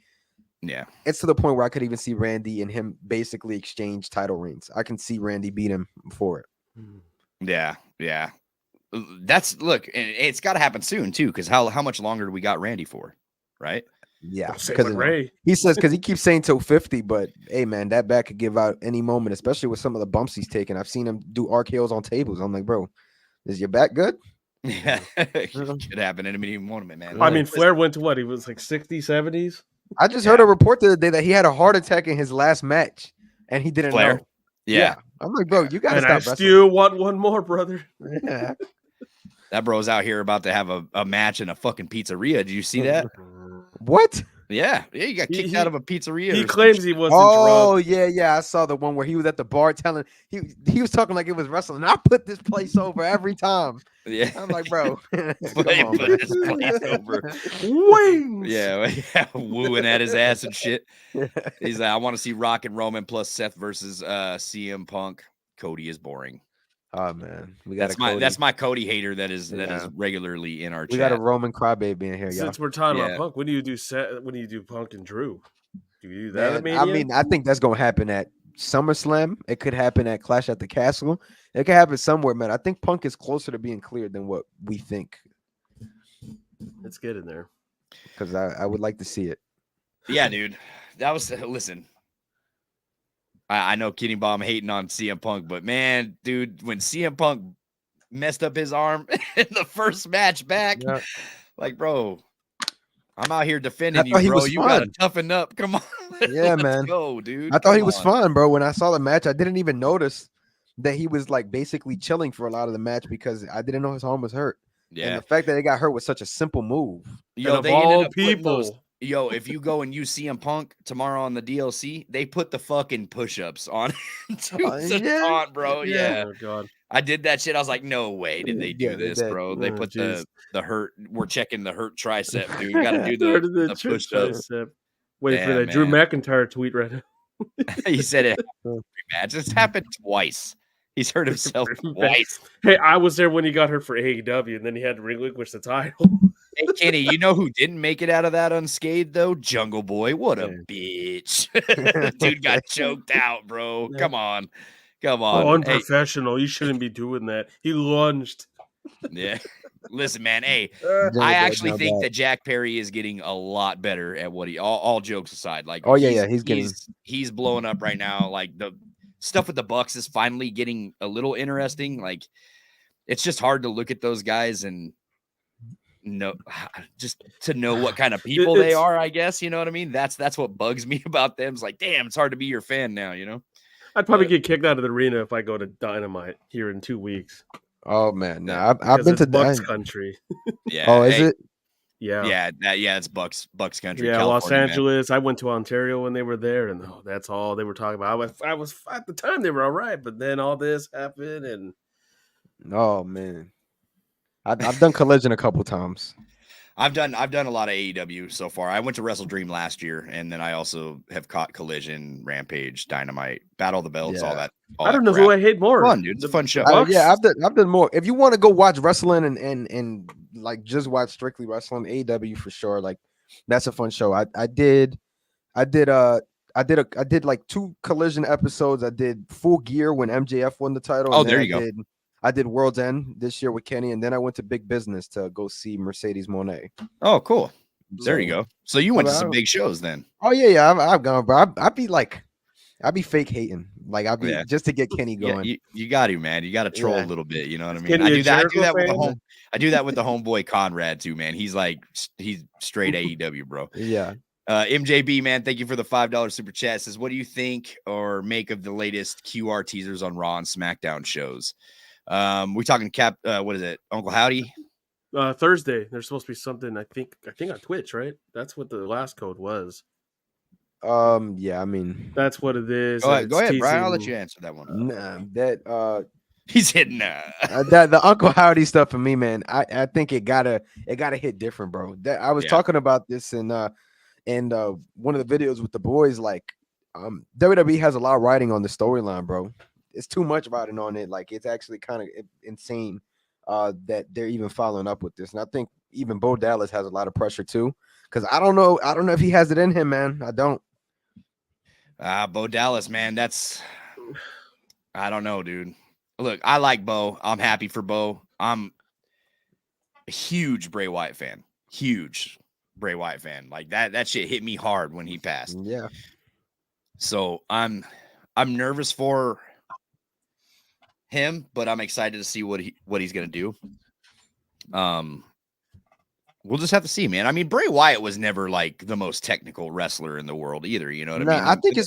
Yeah, it's to the point where I could even see Randy and him basically exchange title reigns. I can see Randy beat him for it. Yeah. That's look, and it's got to happen soon too. Because how much longer do we got Randy for? Right. Yeah, because he says he keeps saying till 50, but hey, man, that back could give out any moment, especially with some of the bumps he's taking. I've seen him do RKOs on tables. I'm like, bro, is your back good? Yeah, it could happen in any moment, man. I mean, Flair went to what? He was like 60s, 70s. I just heard a report the other day that he had a heart attack in his last match, and he didn't know. Yeah, I'm like, bro, you gotta stop. I still want one more, brother. Yeah. That bro's out here about to have a match in a fucking pizzeria. Did you see that? What? Yeah, you got kicked out of a pizzeria. He claims he wasn't drunk. Yeah. I saw the one where he was at the bar telling he was talking like it was wrestling. I put this place over every time. Yeah, I'm like, bro, put this place over. Wings. Yeah, wooing at his ass and shit. He's like, I want to see Rock and Roman plus Seth versus CM Punk. Cody is boring. Oh man, that's my Cody hater that is regularly in our chat. We got a Roman crybaby in here, y'all. Since we're talking about Punk, when do you do Punk and Drew? Do you do that? Man, I mean, I think that's gonna happen at SummerSlam. It could happen at Clash at the Castle. It could happen somewhere, man. I think Punk is closer to being cleared than what we think. Let's get in there because I would like to see it. Yeah, dude. Listen. I know Kenny Bomb hating on CM Punk, but man, dude, when CM Punk messed up his arm in the first match back, like, bro, I'm out here defending you, bro. You gotta toughen up. Come on. Yeah, man. Let's go, dude. I thought he was fine, bro. When I saw the match, I didn't even notice that he was like basically chilling for a lot of the match because I didn't know his arm was hurt. Yeah. And the fact that it got hurt was such a simple move. Yo, they ended up people. Yo, if you go and use CM Punk tomorrow on the DLC, they put the fucking push-ups on bro. Yeah. Oh, God. I did that shit. I was like, no way did they do this, bro. They put the hurt. We're checking the hurt tricep, dude. You got to do the push-ups. Wait for that Drew McIntyre tweet right now. He said it. Match. It's happened twice. He's hurt himself twice. Hey, I was there when he got hurt for AEW, and then he had to relinquish the title. Hey, Kenny, you know who didn't make it out of that unscathed, though? Jungle Boy. What a bitch. Dude got choked out, bro. Come on. Come Oh, on. Hey, unprofessional. You shouldn't be doing that. He lunged. yeah. Listen, man. Hey, Down I bad, actually down think bad. that Jack Perry is getting a lot better at what he. All jokes aside, like Oh yeah, he's getting. he's blowing up right now. Like the stuff with the Bucks is finally getting a little interesting. Like it's just hard to look at those guys and know just to know what kind of people they It's are. I guess you know what I mean. That's what bugs me about them. It's like, damn, it's hard to be your fan now. You know. I'd probably But get kicked out of the arena if I go to Dynamite here in 2 weeks Oh man, no, yeah, I've because been it's to. Bucks country. yeah. Oh, is Hey, it? Yeah. it's Bucks country, Yeah, Los California, man. Angeles. I went to Ontario when they were there, and that's all they were talking about. I was at the time they were all right, but then all this happened, and Oh man, I've done Collision a couple times. I've done a lot of AEW so far. I went to Wrestle Dream last year, and then I also have caught Collision, Rampage, Dynamite, Battle of the Belts, all Yeah. that. I don't know crap. who I hate more. Fun, dude. It's a fun show. Bucks? Yeah, I've done more. If you want to go watch wrestling and like just watch strictly wrestling, AEW for sure. Like that's a fun show. I did like 2 Collision episodes. I did Full Gear when MJF won the title. Oh, And then there you go. I did World's End this year with Kenny, and then I went to Big Business to go see Mercedes Moné. Oh, cool. There you So- go. So you went to I- some big shows then. Oh yeah, I've gone, bro. I'd be fake hating, like I'd be Yeah. just to get Kenny Yeah, going. you got to, man. You got to troll Yeah. a little bit. You know what I mean? Kenny I a do that. I do Jericho that with the fan? I do that with the homeboy Conrad too, man. He's straight AEW, bro. Yeah. MJB, man, thank you for the $5 super chat. Says, what do you think or make of the latest QR teasers on Raw and SmackDown shows? We're talking what is it? Uncle Howdy? Thursday, there's supposed to be something. I think on Twitch, right? That's what the last code was. Yeah, I mean, That's what it is. Go ahead, It's Brian. I'll let teasing- you answer that one. nah, that He's hitting that the Uncle Howdy stuff for me, man. I think it gotta hit different, bro. That I was Yeah. talking about this in one of the videos with the boys. Like, WWE has a lot of writing on the storyline, bro. It's too much writing on it. Like, it's actually kind of insane that they're even following up with this. And I think even Bo Dallas has a lot of pressure too. Because I don't know if he has it in him, man. I don't. Bo Dallas, man. I don't know, dude. Look, I like Bo. I'm happy for Bo. I'm a huge Bray Wyatt fan. Huge Bray Wyatt fan. Like that shit hit me hard when he passed. Yeah. So I'm nervous for him, but I'm excited to see what he's gonna do. We'll just have to see, man. I mean, Bray Wyatt was never like the most technical wrestler in the world either. You know what I mean? I think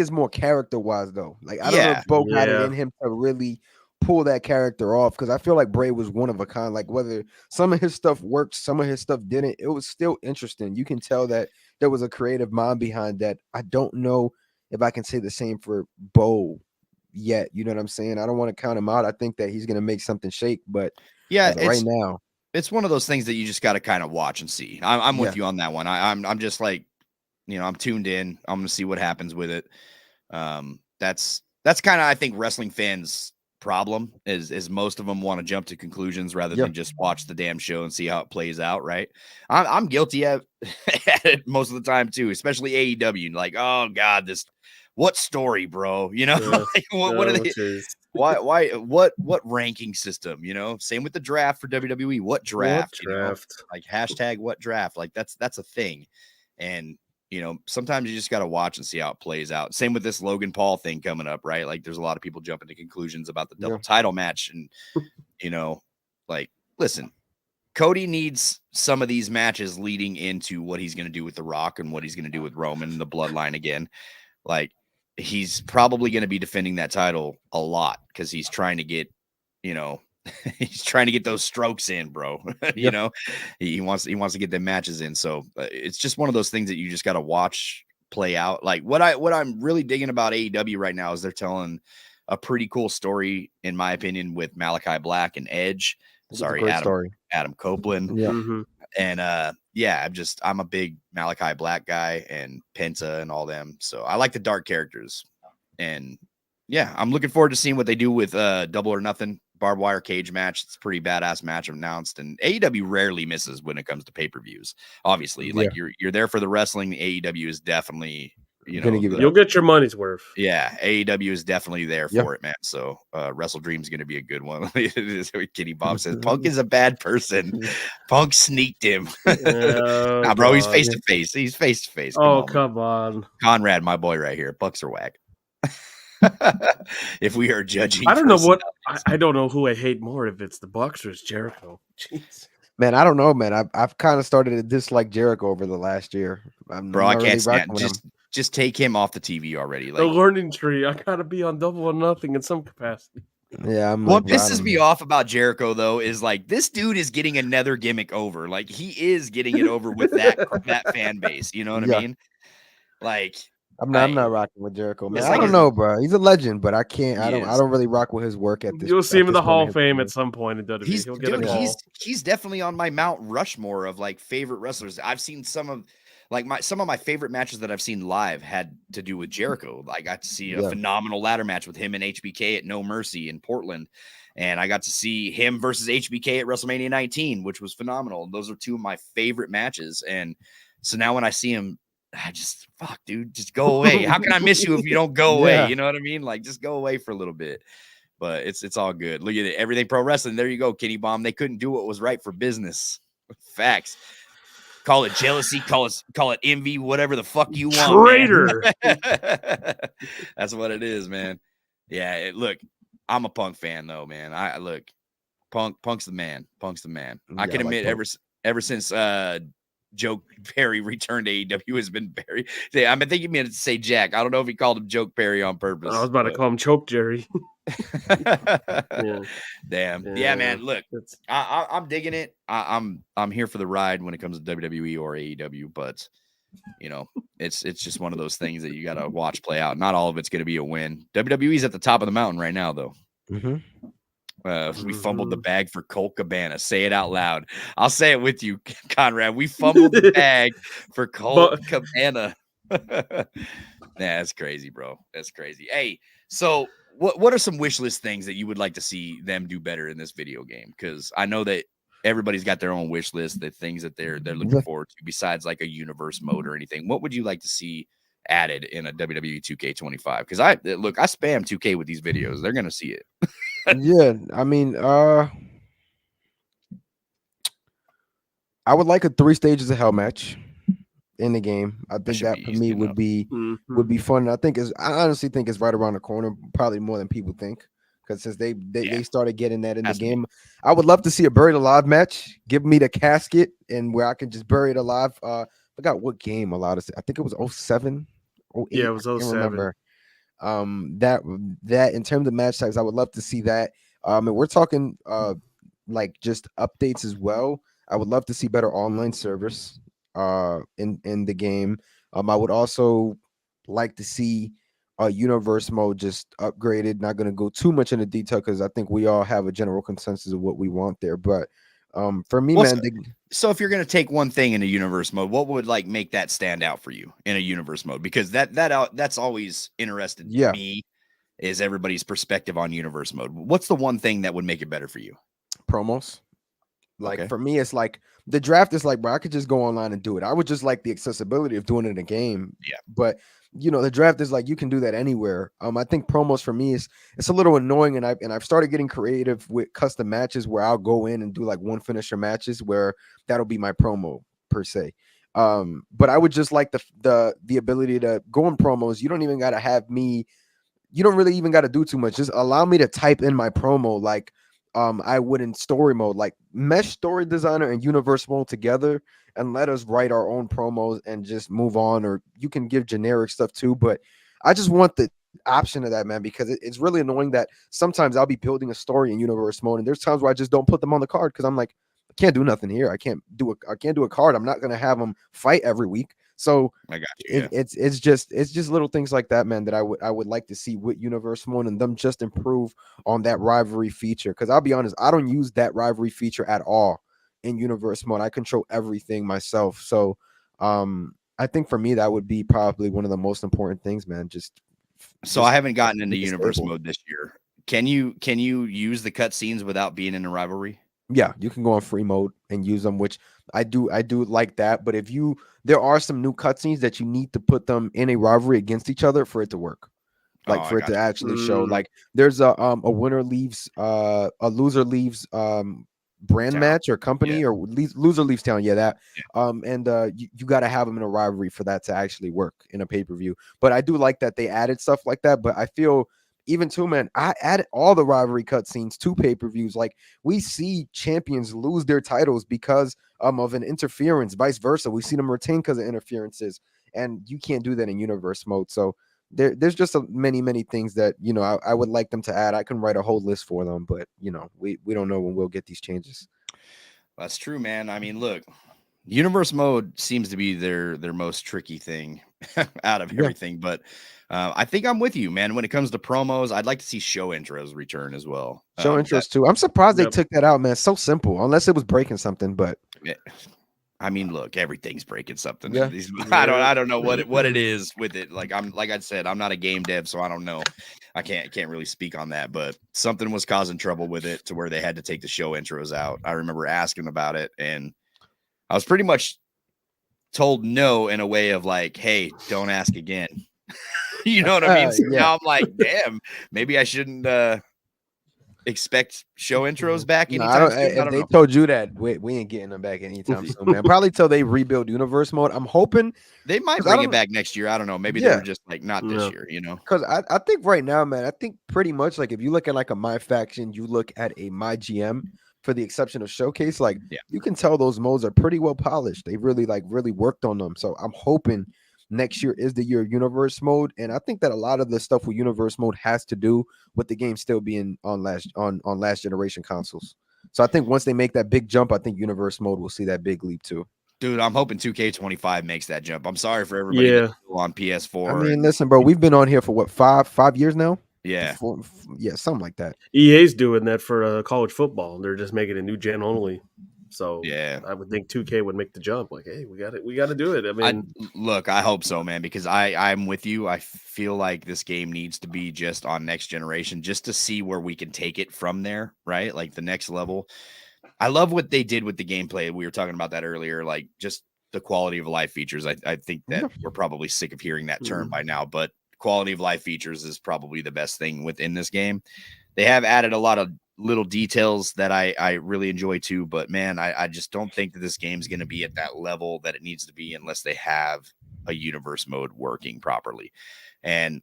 it's more character wise though. Like I don't know Yeah. if Bo got it Yeah. in him to really pull that character off, because I feel like Bray was one of a kind. Like whether some of his stuff worked, some of his stuff didn't, it was still interesting. You can tell that there was a creative mind behind that. I don't know if I can say the same for Bo yet. You know what I'm saying? I don't want to count him out. I think that he's gonna make something shake, but yeah, as of right now. It's one of those things that you just got to kind of watch and see. I'm with Yeah. you on that one. I'm just like, I'm tuned in. I'm going to see what happens with it. That's kind of, I think, wrestling fans' problem is most of them want to jump to conclusions rather Yeah. than just watch the damn show and see how it plays out. Right. I'm guilty at it most of the time too, especially AEW. Like, oh God, what story, bro? Yeah. Like, what are they? which is- What ranking system? Same with the draft for WWE. What draft? What draft? Like hashtag what draft? Like that's a thing. And sometimes you just got to watch and see how it plays out. Same with this Logan Paul thing coming up, right? Like there's a lot of people jumping to conclusions about the double title match. And, like, listen, Cody needs some of these matches leading into what he's going to do with The Rock and what he's going to do with Roman and the bloodline again. Like, he's probably going to be defending that title a lot because he's trying to get, he's trying to get those strokes in, bro. He wants to get them matches in. So it's just one of those things that you just got to watch play out. Like what I'm really digging about AEW right now is they're telling a pretty cool story, in my opinion, with Malachi Black and Edge. Sorry, Adam Copeland. Yeah. Mhm. And I'm a big Malachi Black guy and Penta and all them. So I like the dark characters. And yeah, I'm looking forward to seeing what they do with Double or Nothing barbed wire cage match. It's a pretty badass match announced. And AEW rarely misses when it comes to pay-per-views. Obviously, like you're there for the wrestling. AEW is definitely, you Gonna know, give it You'll get your money's worth. yeah, AEW is definitely there Yeah. for it, man. So Wrestle Dream's gonna be a good one. Kitty Bob says Punk is a bad person. Punk sneaked him. Oh, Nah, bro, he's God. face to face. He's face to face. Oh, come on. Conrad, my boy, right here. Bucks are whack. If we are judging, I don't know what personalities. I don't know who I hate more, if it's the Bucks or it's Jericho. Jeez. Man, I don't know, man. I've kind of started to dislike Jericho over the last year. I'm Bro, not I can't really stand. rocking with him. Just take him off the TV already. The Like, learning tree. I gotta be on Double or Nothing in some capacity. Yeah, I'm what like, bro, I pisses don't me know. off about Jericho though is like this dude is getting another gimmick over. Like he is getting it over with that fan base. You know what Yeah. I mean? Like I'm not rocking with Jericho, man. It's I like don't his- know, bro. He's a legend, but I can't. I He don't is. really rock with his work at this. You'll see at him in this the Hall point of in his Fame career. at some point in WWE. he's He'll get a dude, call. he's definitely on my Mount Rushmore of like favorite wrestlers. I've seen some of my favorite matches that I've seen live had to do with Jericho. I got to see a Yeah. phenomenal ladder match with him and HBK at No Mercy in Portland. And I got to see him versus HBK at WrestleMania 19, which was phenomenal. Those are two of my favorite matches. And so now when I see him, I just fuck, dude, just go away. How can I miss you if you don't go away? Yeah. You know what I mean? Like, just go away for a little bit. But it's all good. Look at it. Everything Pro Wrestling. There you go, Kitty Bomb. They couldn't do what was right for business. Facts. Call it jealousy, call it envy, whatever the fuck you want. Traitor. Man. That's what it is, man. Yeah, look, I'm a Punk fan though, man. I look, Punk's the man. Punk's the man. I can admit ever since Joe Perry returned to AEW has been Perry. I think you meant to say Jack. I don't know if he called him Joke Perry on purpose. I was about to call him Choke Jerry. Yeah. Damn. Yeah, man. Look, I'm digging it. I'm here for the ride when it comes to WWE or AEW, but you know, it's just one of those things that you got to watch play out. Not all of it's going to be a win. WWE's at the top of the mountain right now, though. We fumbled the bag for Colt Cabana. Say it out loud. I'll say it with you, Conrad. We fumbled the bag for Colt Cabana. That's crazy, bro. That's crazy. Hey, so what are some wish list things that you would like to see them do better in this video game? Because I know that everybody's got their own wish list, the things that they're looking forward to besides like a universe mode or anything. What would you like to see added in a WWE 2K25? Because I spam 2K with these videos. They're gonna see it. Yeah, I mean, I would like a 3 stages of hell match in the game. I think that for me would be fun. I honestly think it's right around the corner, probably more than people think. Because since they started getting that in the game, I would love to see a buried alive match. Give me the casket and where I can just bury it alive. I forgot what game allowed us. I think it was 07, 08. Yeah, it was 07. I remember. That in terms of match types, I would love to see that. And we're talking like just updates as well. I would love to see better online service in the game. I would also like to see universe mode just upgraded. Not going to go too much into detail because I think we all have a general consensus of what we want there. But for me, man, so if you're going to take one thing in a universe mode, what would like make that stand out for you in a universe mode? Because that's always interested me, is everybody's perspective on universe mode. What's the one thing that would make it better for you? Promos. Like for me, it's like the draft is like, bro, I could just go online and do it. I would just like the accessibility of doing it in a game. Yeah. But you know, the draft is like you can do that anywhere. I think promos for me it's a little annoying, and I've started getting creative with custom matches where I'll go in and do like one finisher matches where that'll be my promo per se. But I would just like the ability to go in promos. You don't even gotta have me, you don't really even gotta do too much. Just allow me to type in my promo like I would in story mode, like mesh story designer and universe mode together, and let us write our own promos and just move on. Or you can give generic stuff too, but I just want the option of that, man, because it's really annoying that sometimes I'll be building a story in universe mode, and there's times where I just don't put them on the card because I'm like, I can't do nothing here. I can't do a card. I'm not gonna have them fight every week. So I got you. It's just little things like that, man, that I would like to see with universe mode and them just improve on that rivalry feature. Because I'll be honest, I don't use that rivalry feature at all in universe mode. I control everything myself. So I think for me that would be probably one of the most important things, man. So I haven't gotten into universe mode this year. Can you use the cutscenes without being in a rivalry? Yeah, you can go on free mode and use them, which I do like that. But there are some new cutscenes that you need to put them in a rivalry against each other for it to work. Oh, Like I for it to got you. actually show. Like there's a winner leaves a loser leaves brand Town. match or Yeah. company or loser leaves town. Yeah, that Yeah. and you got to have them in a rivalry for that to actually work in a pay-per-view. But I do like that they added stuff like that. But I feel even too, man, I added all the rivalry cutscenes to pay-per-views. Like we see champions lose their titles because of an interference, vice versa. We see them retain because of interferences, and you can't do that in universe mode. So there's just many things that I would like them to add. I can write a whole list for them, but we don't know when we'll get these changes. That's true, man. I mean, look, universe mode seems to be their most tricky thing out of everything, but I think I'm with you, man. When it comes to promos, I'd like to see show intros return as well. Show intros too. I'm surprised they Yep. took that out, man. It's so simple, unless it was breaking something. But I mean, look, everything's breaking something. Yeah. I don't know what it is with it. Like I said, I'm not a game dev, so I don't know. I can't really speak on that, but something was causing trouble with it to where they had to take the show intros out. I remember asking about it, and I was pretty much told no in a way of like, hey, don't ask again. You know what I mean? So Yeah. now I'm like, damn, maybe I shouldn't expect show intros back No, anytime soon. I if don't they know. told you that, we ain't getting them back anytime soon, man. Probably till they rebuild universe mode. I'm hoping They might 'cause I bring it don't- back next year. I don't know. Maybe they Yeah. were just like not this No. year, you know? because I think right now, man, I think pretty much like if you look at like a My Faction, you look at a My GM, for the exception of Showcase, like Yeah. you can tell those modes are pretty well polished. They really worked on them. So I'm hoping next year is the year of universe mode, and I think that a lot of the stuff with universe mode has to do with the game still being on last generation consoles. So I think once they make that big jump, I think universe mode will see that big leap too. Dude, I'm hoping 2K25 makes that jump. I'm sorry for everybody Yeah. that's still on PS4. I mean, listen, bro, we've been on here for what, five years now? Yeah. Yeah, something like that. EA's doing that for college football. They're just making a new gen only. So Yeah. I would think 2K would make the jump. Like, hey, we got to do it. I mean, Look, I hope so, man, because I'm with you. I feel like this game needs to be just on next generation just to see where we can take it from there, right? Like the next level. I love what they did with the gameplay. We were talking about that earlier, like just the quality of life features. I think that we're probably sick of hearing that term by now, but quality of life features is probably the best thing within this game. They have added a lot of little details that I really enjoy too, but man, I just don't think that this game's going to be at that level that it needs to be unless they have a universe mode working properly. And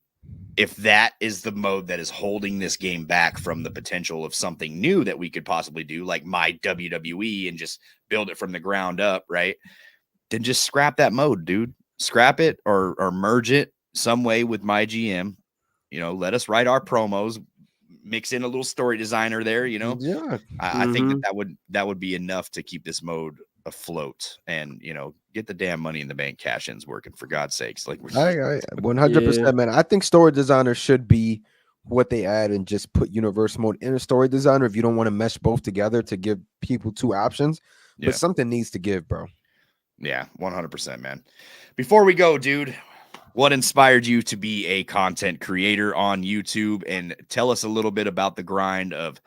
if that is the mode that is holding this game back from the potential of something new that we could possibly do, like my WWE, and just build it from the ground up, right? Then just scrap that mode, dude. Scrap it or merge it some way with my GM. You know, let us write our promos, mix in a little story designer there. You know, Yeah. I think that would be enough to keep this mode afloat and get the damn money in the bank cash ins working, for God's sakes. Like I 100%, man. I think story designer should be what they add and just put universe mode in a story designer if you don't want to mesh both together to give people two options. But something needs to give, bro. Yeah, 100%, man. Before we go, dude, what inspired you to be a content creator on YouTube? And tell us a little bit about the grind of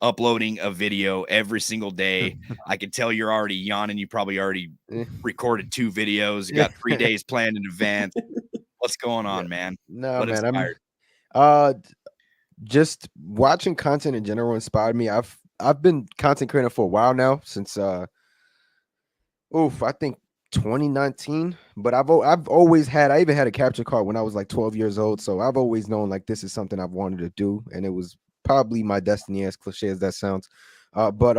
uploading a video every single day. I can tell you're already yawning. You probably already recorded 2 videos. You got 3 days planned in advance. What's going on, man? No, What man. inspired? Just watching content in general inspired me. I've been content creating for a while now, since I think 2019. But I've always had, I even had a capture card when I was like 12 years old. So I've always known like this is something I've wanted to do, and it was probably my destiny, as cliche as that sounds. But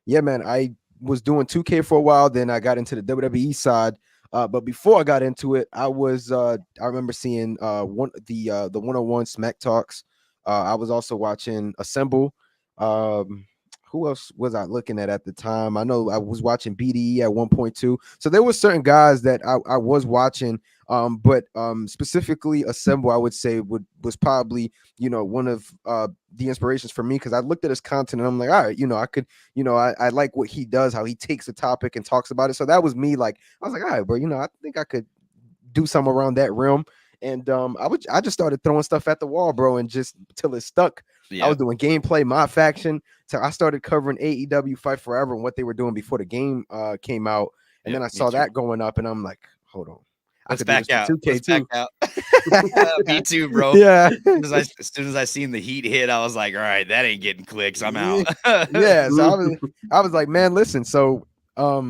yeah, man, I was doing 2K for a while. Then I got into the WWE side. But before I got into it, I remember seeing the 101 Smack Talks. I was also watching Assemble. Who else was I looking at the time? I know I was watching BDE at 1.2. So there were certain guys that I was watching. But specifically Assemble, I would say was probably one of the inspirations for me, because I looked at his content and I'm like, all right, I could, I like what he does, how he takes a topic and talks about it. So that was me. Like, I was like, all right, bro, I think I could do something around that realm. And I just started throwing stuff at the wall, bro, and just till it stuck. I was doing gameplay, my faction. So I started covering AEW Fight Forever and what they were doing before the game came out. And then I saw that going up, and I'm like, hold on. Let's back out. 2K Let's too. back out. Me too, bro. Yeah. As soon as I seen the heat hit, I was like, all right, that ain't getting clicks. I'm out. Yeah. So I was like, man, listen. So I've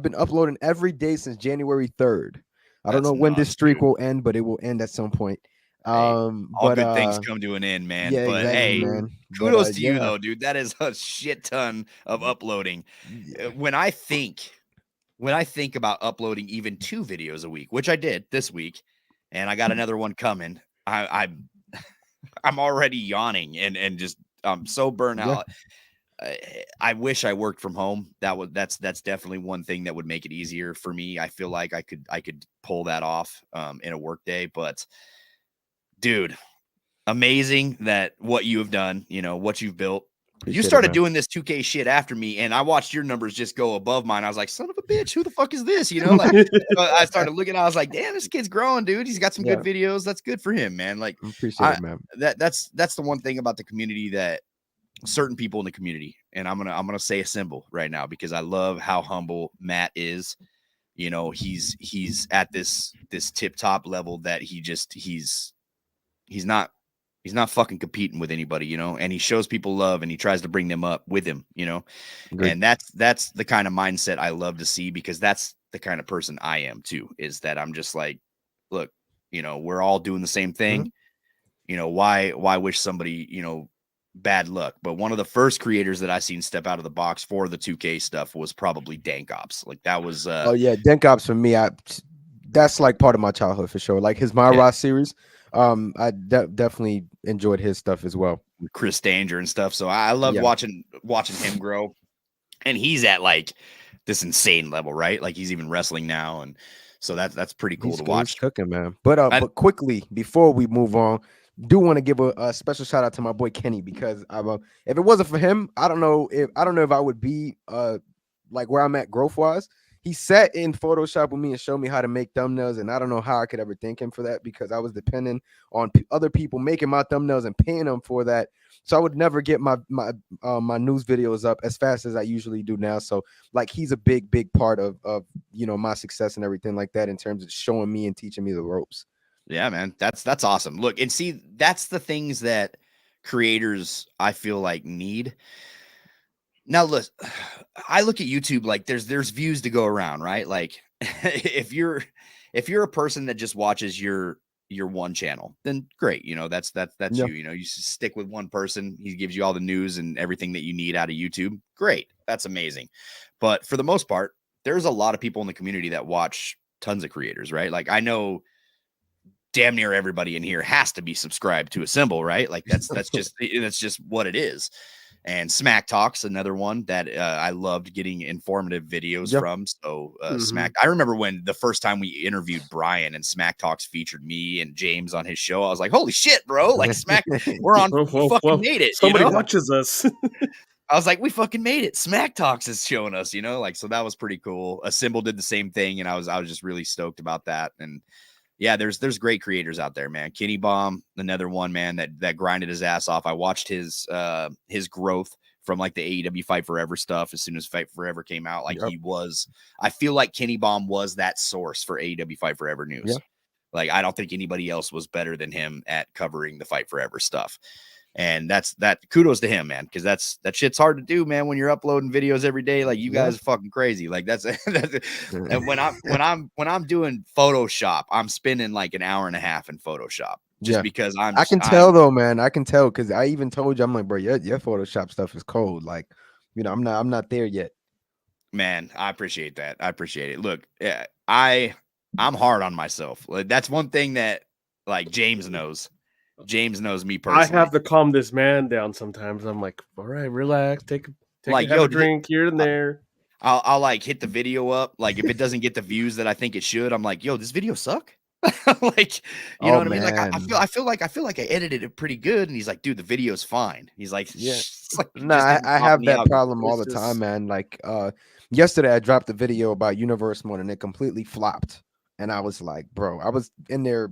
been uploading every day since January 3rd. I don't know when this streak will end, but it will end at some point. All good things come to an end, man. Yeah, but exactly, hey, man. kudos to you though, dude. That is a shit ton of uploading. When I think about uploading even 2 videos a week, which I did this week, and I got another one coming, I'm already yawning and just I'm so burnt out. I wish I worked from home. That's definitely one thing that would make it easier for me. I feel like I could pull that off in a work day, but dude, amazing that what you have done, what you've built. You started doing this 2K shit after me, and I watched your numbers just go above mine. I was like, son of a bitch, who the fuck is this? Like I started looking, I was like, damn, this kid's growing, dude. He's got some good videos. That's good for him, man. Like, appreciate it, man. That's the one thing about the community that certain people in the community, and I'm gonna say a symbol right now because I love how humble Matt is. He's at this tip top level that he's not fucking competing with anybody, and he shows people love and he tries to bring them up with him, Great. and that's the kind of mindset I love to see, because that's the kind of person I am too, is that I'm just like, look, we're all doing the same thing. Why wish somebody, bad luck? But one of the first creators that I seen step out of the box for the 2K stuff was probably Dank Ops. Like that was oh yeah, Dank Ops for me, that's like part of my childhood for sure. Like his Myra series. I definitely enjoyed his stuff as well. Chris Danger and stuff. So I loved watching him grow. And he's at like this insane level, right? Like he's even wrestling now. And so that's pretty cool to watch. He's cooking, man. But quickly, before we move on, do want to give a special shout out to my boy Kenny, because if it wasn't for him, I don't know if I would be like where I'm at growth wise. He sat in Photoshop with me and showed me how to make thumbnails, and I don't know how I could ever thank him for that, because I was dependent on other people making my thumbnails and paying them for that. So I would never get my news videos up as fast as I usually do now. So like he's a big part of my success and everything like that in terms of showing me and teaching me the ropes. Yeah, man, that's awesome. Look, and see, that's the things that creators I feel like need. Now, look, I look at YouTube like there's views to go around, right? Like if you're a person that just watches your one channel, then great. That's you. You stick with one person. He gives you all the news and everything that you need out of YouTube. Great. That's amazing. But for the most part, there's a lot of people in the community that watch tons of creators, right? Like I know damn near everybody in here has to be subscribed to a symbol, right? Like that's just what it is. And Smack Talk's another one that I loved getting informative videos from. So Smack, I remember when the first time we interviewed Bryan and Smack Talks featured me and James on his show, I was like, holy shit, bro. Like Smack, we're on, we fucking made it. Somebody watches us. I was like, we fucking made it. Smack Talks is showing us, like, so that was pretty cool. A Symbol did the same thing. And I was just really stoked about that. And yeah, there's great creators out there, man. Kenny Bomb, another one, man, that grinded his ass off. I watched his growth from like the AEW Fight Forever stuff as soon as Fight Forever came out. Like I feel like Kenny Bomb was that source for AEW Fight Forever news. Yeah. Like I don't think anybody else was better than him at covering the Fight Forever stuff. And that kudos to him, man, because that shit's hard to do, man, when you're uploading videos every day. Like you guys are fucking crazy. Like that's and when I'm doing Photoshop, I'm spending like an hour and a half in Photoshop just because I can tell though, man. I can tell, because I even told you, I'm like, bro, your Photoshop stuff is cold. Like, I'm not there yet. Man, I appreciate that. I appreciate it. Look, I'm hard on myself. Like, that's one thing that like James knows. James knows me personally. I have to calm this man down sometimes. I'm like, all right, relax, take like, a drink here and there. I'll like hit the video up. Like if it doesn't get the views that I think it should, I'm like, yo, this video suck. Like, you know what I mean? Like I feel like I edited it pretty good. And he's like, dude, the video's fine. He's like, yeah. Like, no, I have that problem all the time, man. Like yesterday I dropped a video about Universe Mode and it completely flopped. and I was like, bro, I was in there,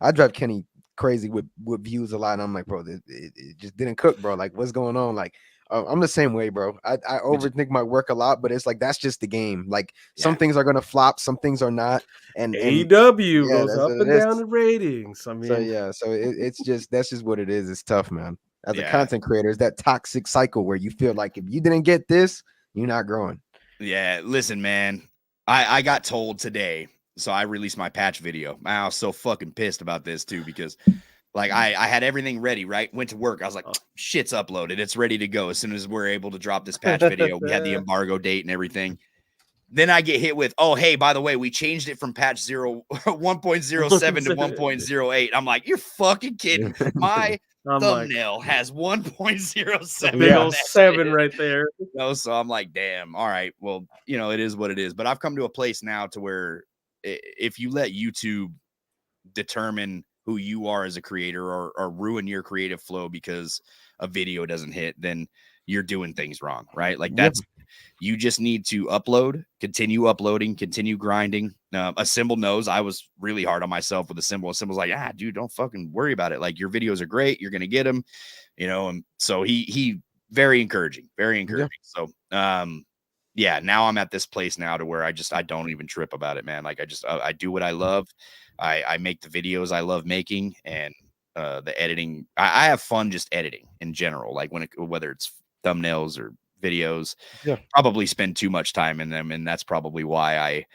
I drive Kenny crazy with views a lot, and I'm like, bro, it just didn't cook, bro. Like, what's going on? Like, I'm the same way, bro. I overthink my work a lot, but it's like that's just the game. Like, some things are gonna flop, some things are not, and AEW yeah, goes that's up what it and is. down in ratings. I So mean, yeah, so it's just that's just what it is. It's tough, man. As a Yeah. content creator, it's that toxic cycle where you feel like if you didn't get this, you're not growing. Yeah, listen, man. I got told today, so I released my patch video. I was so fucking pissed about this too, because like I had everything ready, right? Went to work. I was like, shit's uploaded. It's ready to go. As soon as we're able to drop this patch video, we had the embargo date and everything. Then I get hit with, oh, hey, by the way, we changed it from patch 1.07 to 1.08. I'm like, you're fucking kidding. My thumbnail has 1.07. Big old 7 right there. So I'm like, damn, all right, well, it is what it is. But I've come to a place now to where if you let YouTube determine who you are as a creator or ruin your creative flow because a video doesn't hit, then you're doing things wrong, right? Like you just need to upload, continue uploading, continue grinding. A Symbol knows I was really hard on myself with a Symbol. A Symbol's like, dude, don't fucking worry about it. Like, your videos are great. You're going to get them, and so he very encouraging, very encouraging. So, yeah, now I'm at this place now to where I don't even trip about it, man. Like, I do what I love. I make the videos I love making, and the editing. I have fun just editing in general. Like whether it's thumbnails or videos, probably spend too much time in them, and that's probably why I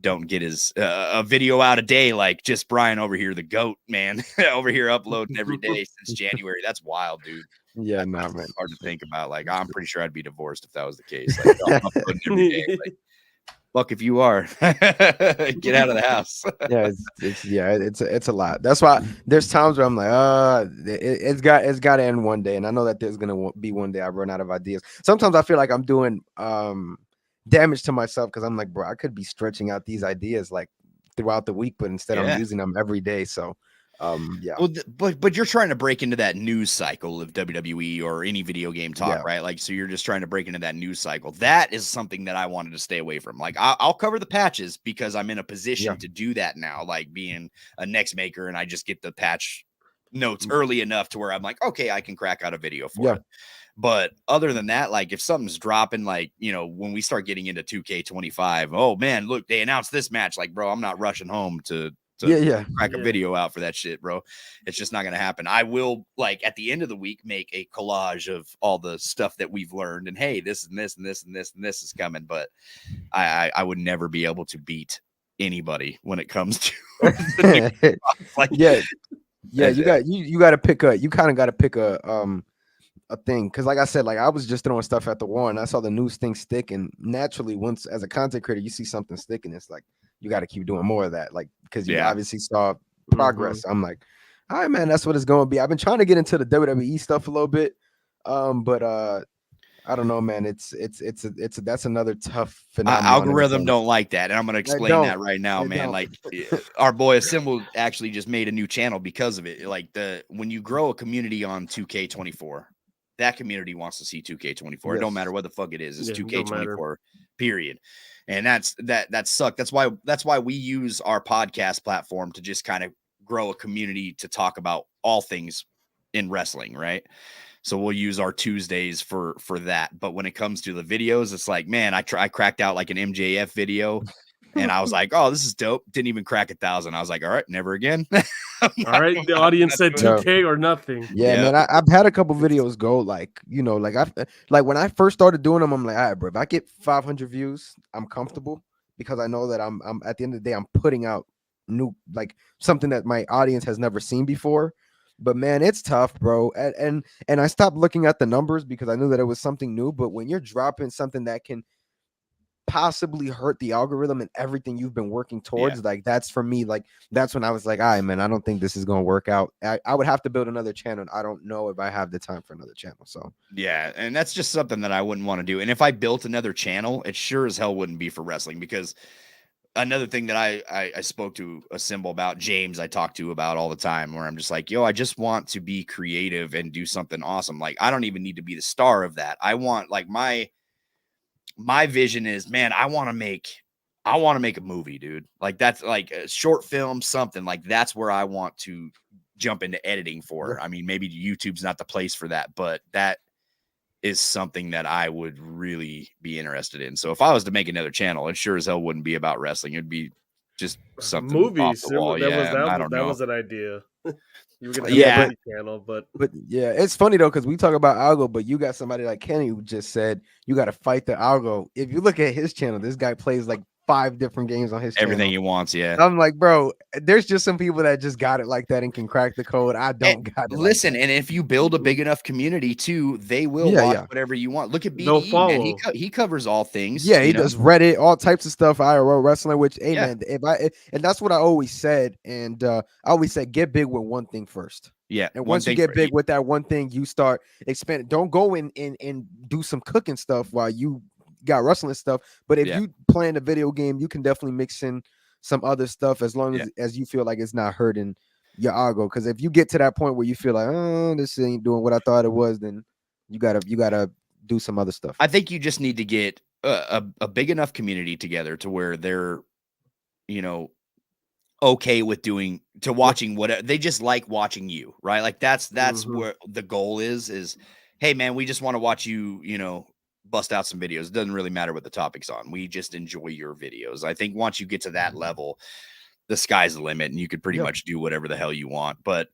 don't get as a video out a day like Just Bryan over here, the GOAT, man, over here uploading every day since January. That's wild, dude. Yeah, that's man. Hard to think about. Like, I'm pretty sure I'd be divorced if that was the case. Like, I'm uploading every day. Like, fuck if you are. Get out of the house. Yeah, it's a lot. That's why there's times where I'm like, it's got to end one day, and I know that there's gonna be one day I run out of ideas. Sometimes I feel like I'm doing damage to myself because I'm like, bro, I could be stretching out these ideas like throughout the week, but instead I'm using them every day. So yeah. Well, but you're trying to break into that news cycle of WWE or any video game talk, right? Like, so you're just trying to break into that news cycle. That is something that I wanted to stay away from. Like, I'll cover the patches because I'm in a position to do that now, like being a next maker, and I just get the patch notes early enough to where I'm like, okay, I can crack out a video for it. But other than that, like, if something's dropping, like, when we start getting into 2K25, oh man, look, they announced this match. Like, bro, I'm not rushing home to crack a video out for that shit, bro. It's just not gonna happen. I will, like, at the end of the week, make a collage of all the stuff that we've learned, and hey, this and this and this and this and this is coming. But I would never be able to beat anybody when it comes to like, you got to pick you kind of got to pick a thing, because like I said, like I was just throwing stuff at the wall and I saw the news thing stick, and naturally, once as a content creator you see something sticking, it's like you got to keep doing more of that, like, because you obviously saw progress. I'm like, all right, man, that's what it's going to be. I've been trying to get into the WWE stuff a little bit, but I don't know, man. It's that's another tough phenomenon. Algorithm don't like that, and I'm going to explain that right now, man. Like, our boy Symbol actually just made a new channel because of it. Like, when you grow a community on 2K24, that community wants to see 2K24. It don't matter what the fuck it is. It's 2K24, period. And that sucked. That's why we use our podcast platform to just kind of grow a community to talk about all things in wrestling, right? So we'll use our Tuesdays for that. But when it comes to the videos, it's like, man, I cracked out like an MJF video, and I was like, oh, this is dope. Didn't even crack 1,000. I was like, all right, never again. All right, the audience said 2K or nothing. Yeah, man, I've had a couple videos go like, like when I first started doing them, I'm like, all right, bro, if I get 500 views, I'm comfortable, because I know that I'm at the end of the day, I'm putting out new, like, something that my audience has never seen before. But man, it's tough, bro. And I stopped looking at the numbers because I knew that it was something new. But when you're dropping something that can possibly hurt the algorithm and everything you've been working towards, like, that's for me, like, that's when I was like, all right, man, I don't think this is gonna work out. I would have to build another channel, and I don't know if I have the time for another channel. So yeah, and that's just something that I wouldn't want to do. And if I built another channel, it sure as hell wouldn't be for wrestling, because another thing that I spoke to a Symbol about, James, I talk to about all the time, where I'm just like, yo, I just want to be creative and do something awesome. Like, I don't even need to be the star of that. I want, like, my vision is, man, I want to make I want to make a movie, dude. Like that's like a short film, something like that's where I want to jump into editing for. I mean, maybe YouTube's not the place for that, but that is something that I would really be interested in. So if I was to make another channel, it sure as hell wouldn't be about wrestling. It'd be just something off Movies. the wall. That was Yeah, I don't that know. was an idea. You were gonna have Yeah. a movie channel, but yeah, it's funny though because we talk about algo, but you got somebody like Kenny who just said you got to fight the algo. If you look at his channel, this guy plays like 5 different games on his Everything channel. he wants, yeah. I'm like, bro, there's just some people that just got it like that and can crack the code. I don't got it. Listen, like that. and if you build a big enough community too, they will Yeah, watch yeah. whatever you want. Look at they'll BDE, man. follow. He covers all things. Yeah, he you know? does Reddit, all types of stuff, IRL wrestling, which, hey, Yeah. man, and that's what I always said. And I always said, get big with one thing first. Yeah. And one once you thing get for- big with that one thing, you start expanding. Don't go in and do some cooking stuff while you got wrestling stuff. But if Yeah. you playing a video game, you can definitely mix in some other stuff as long as you feel like it's not hurting your algo. Because if you get to that point where you feel like, oh, this ain't doing what I thought it was, then you gotta do some other stuff. I think you just need to get a big enough community together to where they're, you know, okay with watching what they just like watching you, right? Like that's where the goal is, hey man, we just want to watch you, you know, bust out some videos. It doesn't really matter what the topic's on. We just enjoy your videos. I think once you get to that level, the sky's the limit and you could pretty much do whatever the hell you want. But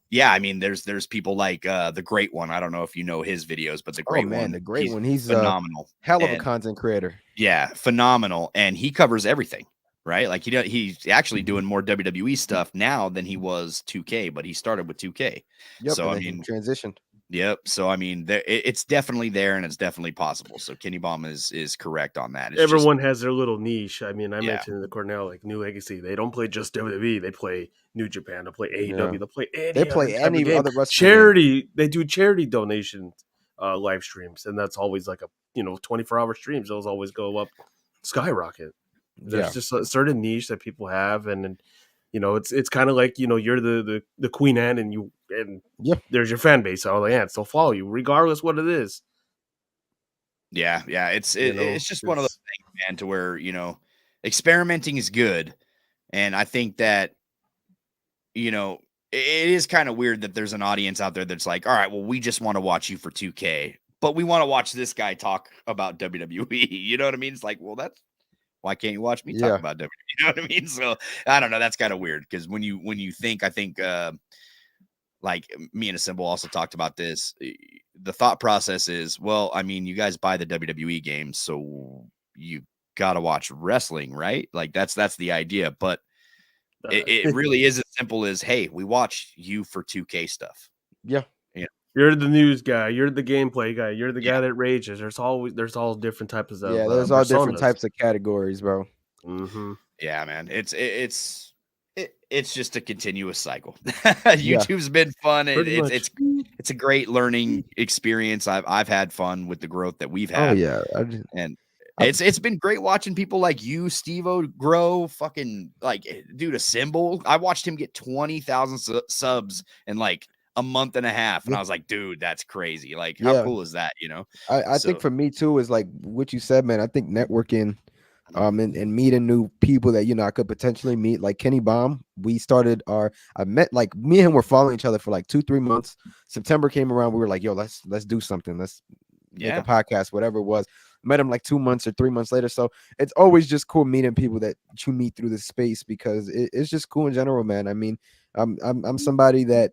yeah, I mean, there's people like the Great One. I don't know if you know his videos, but the Great One, the Great One, he's phenomenal, hell of a content creator. Yeah, phenomenal, and he covers everything, right? Like he's actually doing more WWE stuff now than he was 2K, but he started with 2K. Yep, so and I then mean, he transitioned. Yep. So I mean, it's definitely there, and it's definitely possible. So Kenny Bomb is correct on that. It's everyone has their little niche. I mean, I Yeah. mentioned in the Cornell, like New Legacy, they don't play just WWE. They play New Japan. They play AEW. They play any other wrestling charity. They do charity donation live streams, and that's always like a 24-hour streams. Those always go up skyrocket. There's just a certain niche that people have, and it's kind of like you're the Queen Anne, and there's your fan base. All the ants, they'll follow you regardless what it is. Yeah, it's just one of those things, man, to where experimenting is good, and I think that it is kind of weird that there's an audience out there that's like, all right, well, we just want to watch you for 2K, but we want to watch this guy talk about WWE. You know what I mean? It's like, well, why can't you watch me talk about WWE? You know what I mean? So I don't know. That's kind of weird because when you think, I think like me and a symbol also talked about this. The thought process is, well, I mean, you guys buy the WWE games, so you got to watch wrestling, right? Like that's the idea. But it really is as simple as, hey, we watch you for 2K stuff. Yeah. You're the news guy. You're the gameplay guy. You're the guy that rages. There's all different types of there's all different types of categories, bro. Mm-hmm. Yeah, man. It's just a continuous cycle. YouTube's been fun. It's a great learning experience. I've had fun with the growth that we've had. Oh yeah, and it's been great watching people like you, Steve-O, grow. Fucking like, dude, a symbol. I watched him get 20,000 subs in like a month and a half, and I was like, dude, that's crazy. Like, how cool is that? I think for me too is like what you said, man. I think networking, and meeting new people that I could potentially meet, like Kenny Bomb. Me and him were following each other for like 2-3 months. September came around, we were like, yo, let's do something. Let's make a podcast, whatever it was. Met him like 2 months or 3 months later. So it's always just cool meeting people that you meet through this space because it's just cool in general, man. I mean, I'm somebody that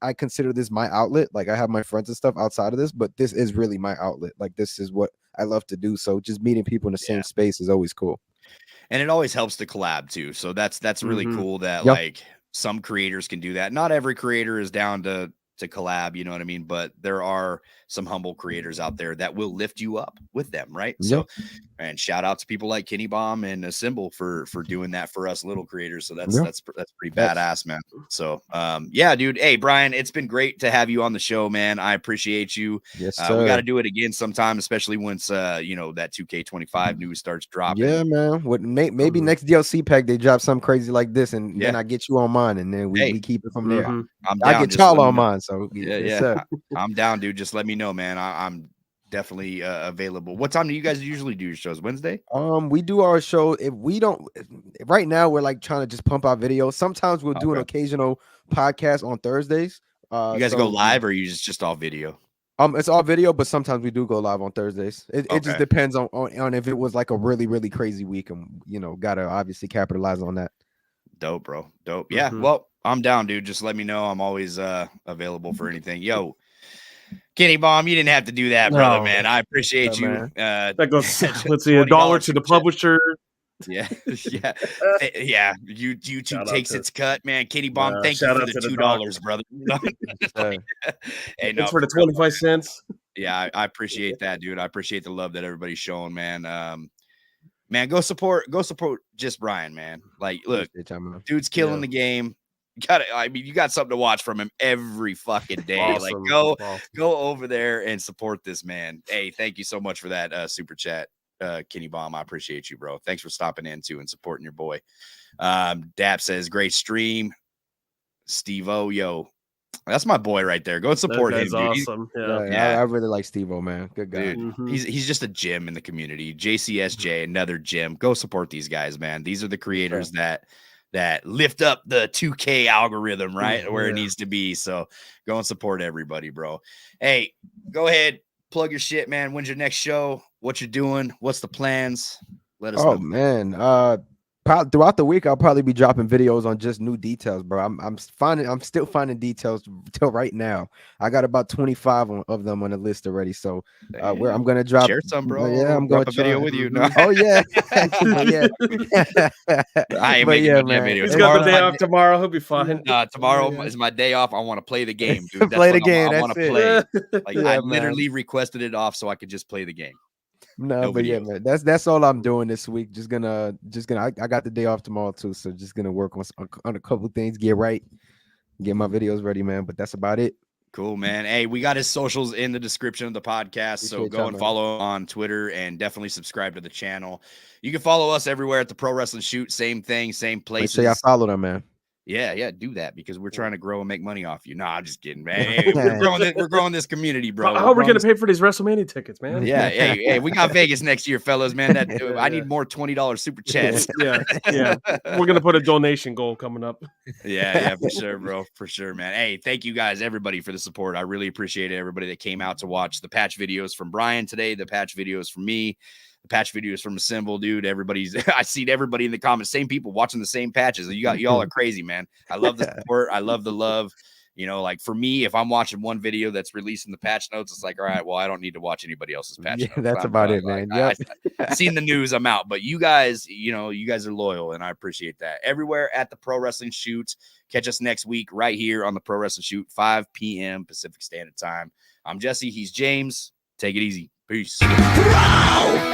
I consider this my outlet. Like I have my friends and stuff outside of this, but this is really my outlet. Like this is what I love to do. So just meeting people in the same space is always cool. And it always helps to collab too. So that's really cool that like some creators can do that. Not every creator is down to collab, you know what I mean? But there are some humble creators out there that will lift you up with them, right? So, and shout out to people like Kenny Bomb and a Symbol for doing that for us little creators. So that's pretty badass, man. So, yeah, dude. Hey, Brian, it's been great to have you on the show, man. I appreciate you. Yes, sir. We got to do it again sometime, especially once that 2K25 news starts dropping. Yeah, man. Maybe next DLC pack they drop something crazy like this, and then I get you on mine, and then we keep it from there. I'm down. I get y'all on mine. So yeah, I'm down, dude. Just let me know, man. I'm definitely available. What time do you guys usually do your shows? Wednesday? We do our show. If we don't, right now we're like trying to just pump out videos. Sometimes we'll do an occasional podcast on Thursdays. You guys go live, or you just all video? It's all video, but sometimes we do go live on Thursdays. It just depends on if it was like a really, really crazy week, and gotta obviously capitalize on that. Dope, bro. Dope. Yeah. Well, I'm down, dude. Just let me know. I'm always available for anything. Yo, Kenny Bomb, you didn't have to do that, brother, man. I appreciate you. That goes, let's see, $1 to the publisher. Yeah, yeah, yeah. YouTube takes its cut, man. Kenny Bomb, thank you for the $2, brother. Hey, thanks for the 25 cents. Yeah, I appreciate that, dude. I appreciate the love that everybody's showing, man. Man, go support Just Bryan, man. Like, look, dude's killing the game. You got something to watch from him every fucking day. Awesome. Like, go over there and support this man. Hey, thank you so much for that super chat, Kenny Bomb. I appreciate you, bro. Thanks for stopping in too and supporting your boy. Dap says, great stream. Steve-O, yo. That's my boy right there. Go support him. Dude. Awesome. I really like Steve-O, man. Good guy. Dude, he's just a gem in the community. JCSJ, another gem. Go support these guys, man. These are the creators that lift up the 2K algorithm, right? Where it needs to be. So go and support everybody, bro. Hey, go ahead, plug your shit, man. When's your next show? What you're doing? What's the plans? Let us know. Oh man. Throughout the week, I'll probably be dropping videos on just new details, bro. I'm still finding details till right now. I got about 25 of them on the list already. So where I'm gonna drop share some, bro. Yeah, I'm gonna drop a video with you. No. Oh yeah. I ain't making that video. He's got the day off tomorrow. He'll be fine. Tomorrow is my day off. I want to play the game, dude. Play the game. I want to play. Like I man. literally requested it off so I could just play the game. No, but yeah, man, that's all I'm doing this week. Just gonna. I got the day off tomorrow too, so just gonna work on a couple things, get my videos ready, man. But that's about it. Cool, man. Hey, we got his socials in the description of the podcast, so go and follow on Twitter and definitely subscribe to the channel. You can follow us everywhere at the Pro Wrestling Shoot. Same thing, same places. Make sure y'all follow them, man. Yeah, do that because we're trying to grow and make money off you. Nah, I'm just kidding, man. Hey, we're growing this community, bro. How are we gonna pay for these WrestleMania tickets, man? Yeah, hey, we got Vegas next year, fellas, man. I need more $20 super chats. yeah. We're gonna put a donation goal coming up. Yeah, for sure, bro, for sure, man. Hey, thank you guys, everybody, for the support. I really appreciate it. Everybody that came out to watch the patch videos from Bryan today, the patch videos from me. Patch videos from Assemble, dude. I seen everybody in the comments, same people watching the same patches. Y'all are crazy, man. I love the support. I love the love. Like for me, if I'm watching one video that's released in the patch notes, it's like, all right, well, I don't need to watch anybody else's patch notes. That's about it, man. I've seen the news, I'm out. But you guys, you guys are loyal, and I appreciate that. Everywhere at the Pro Wrestling Shoot. Catch us next week right here on the Pro Wrestling Shoot, 5 p.m. Pacific Standard Time. I'm Jesse. He's James. Take it easy. Peace. Wow!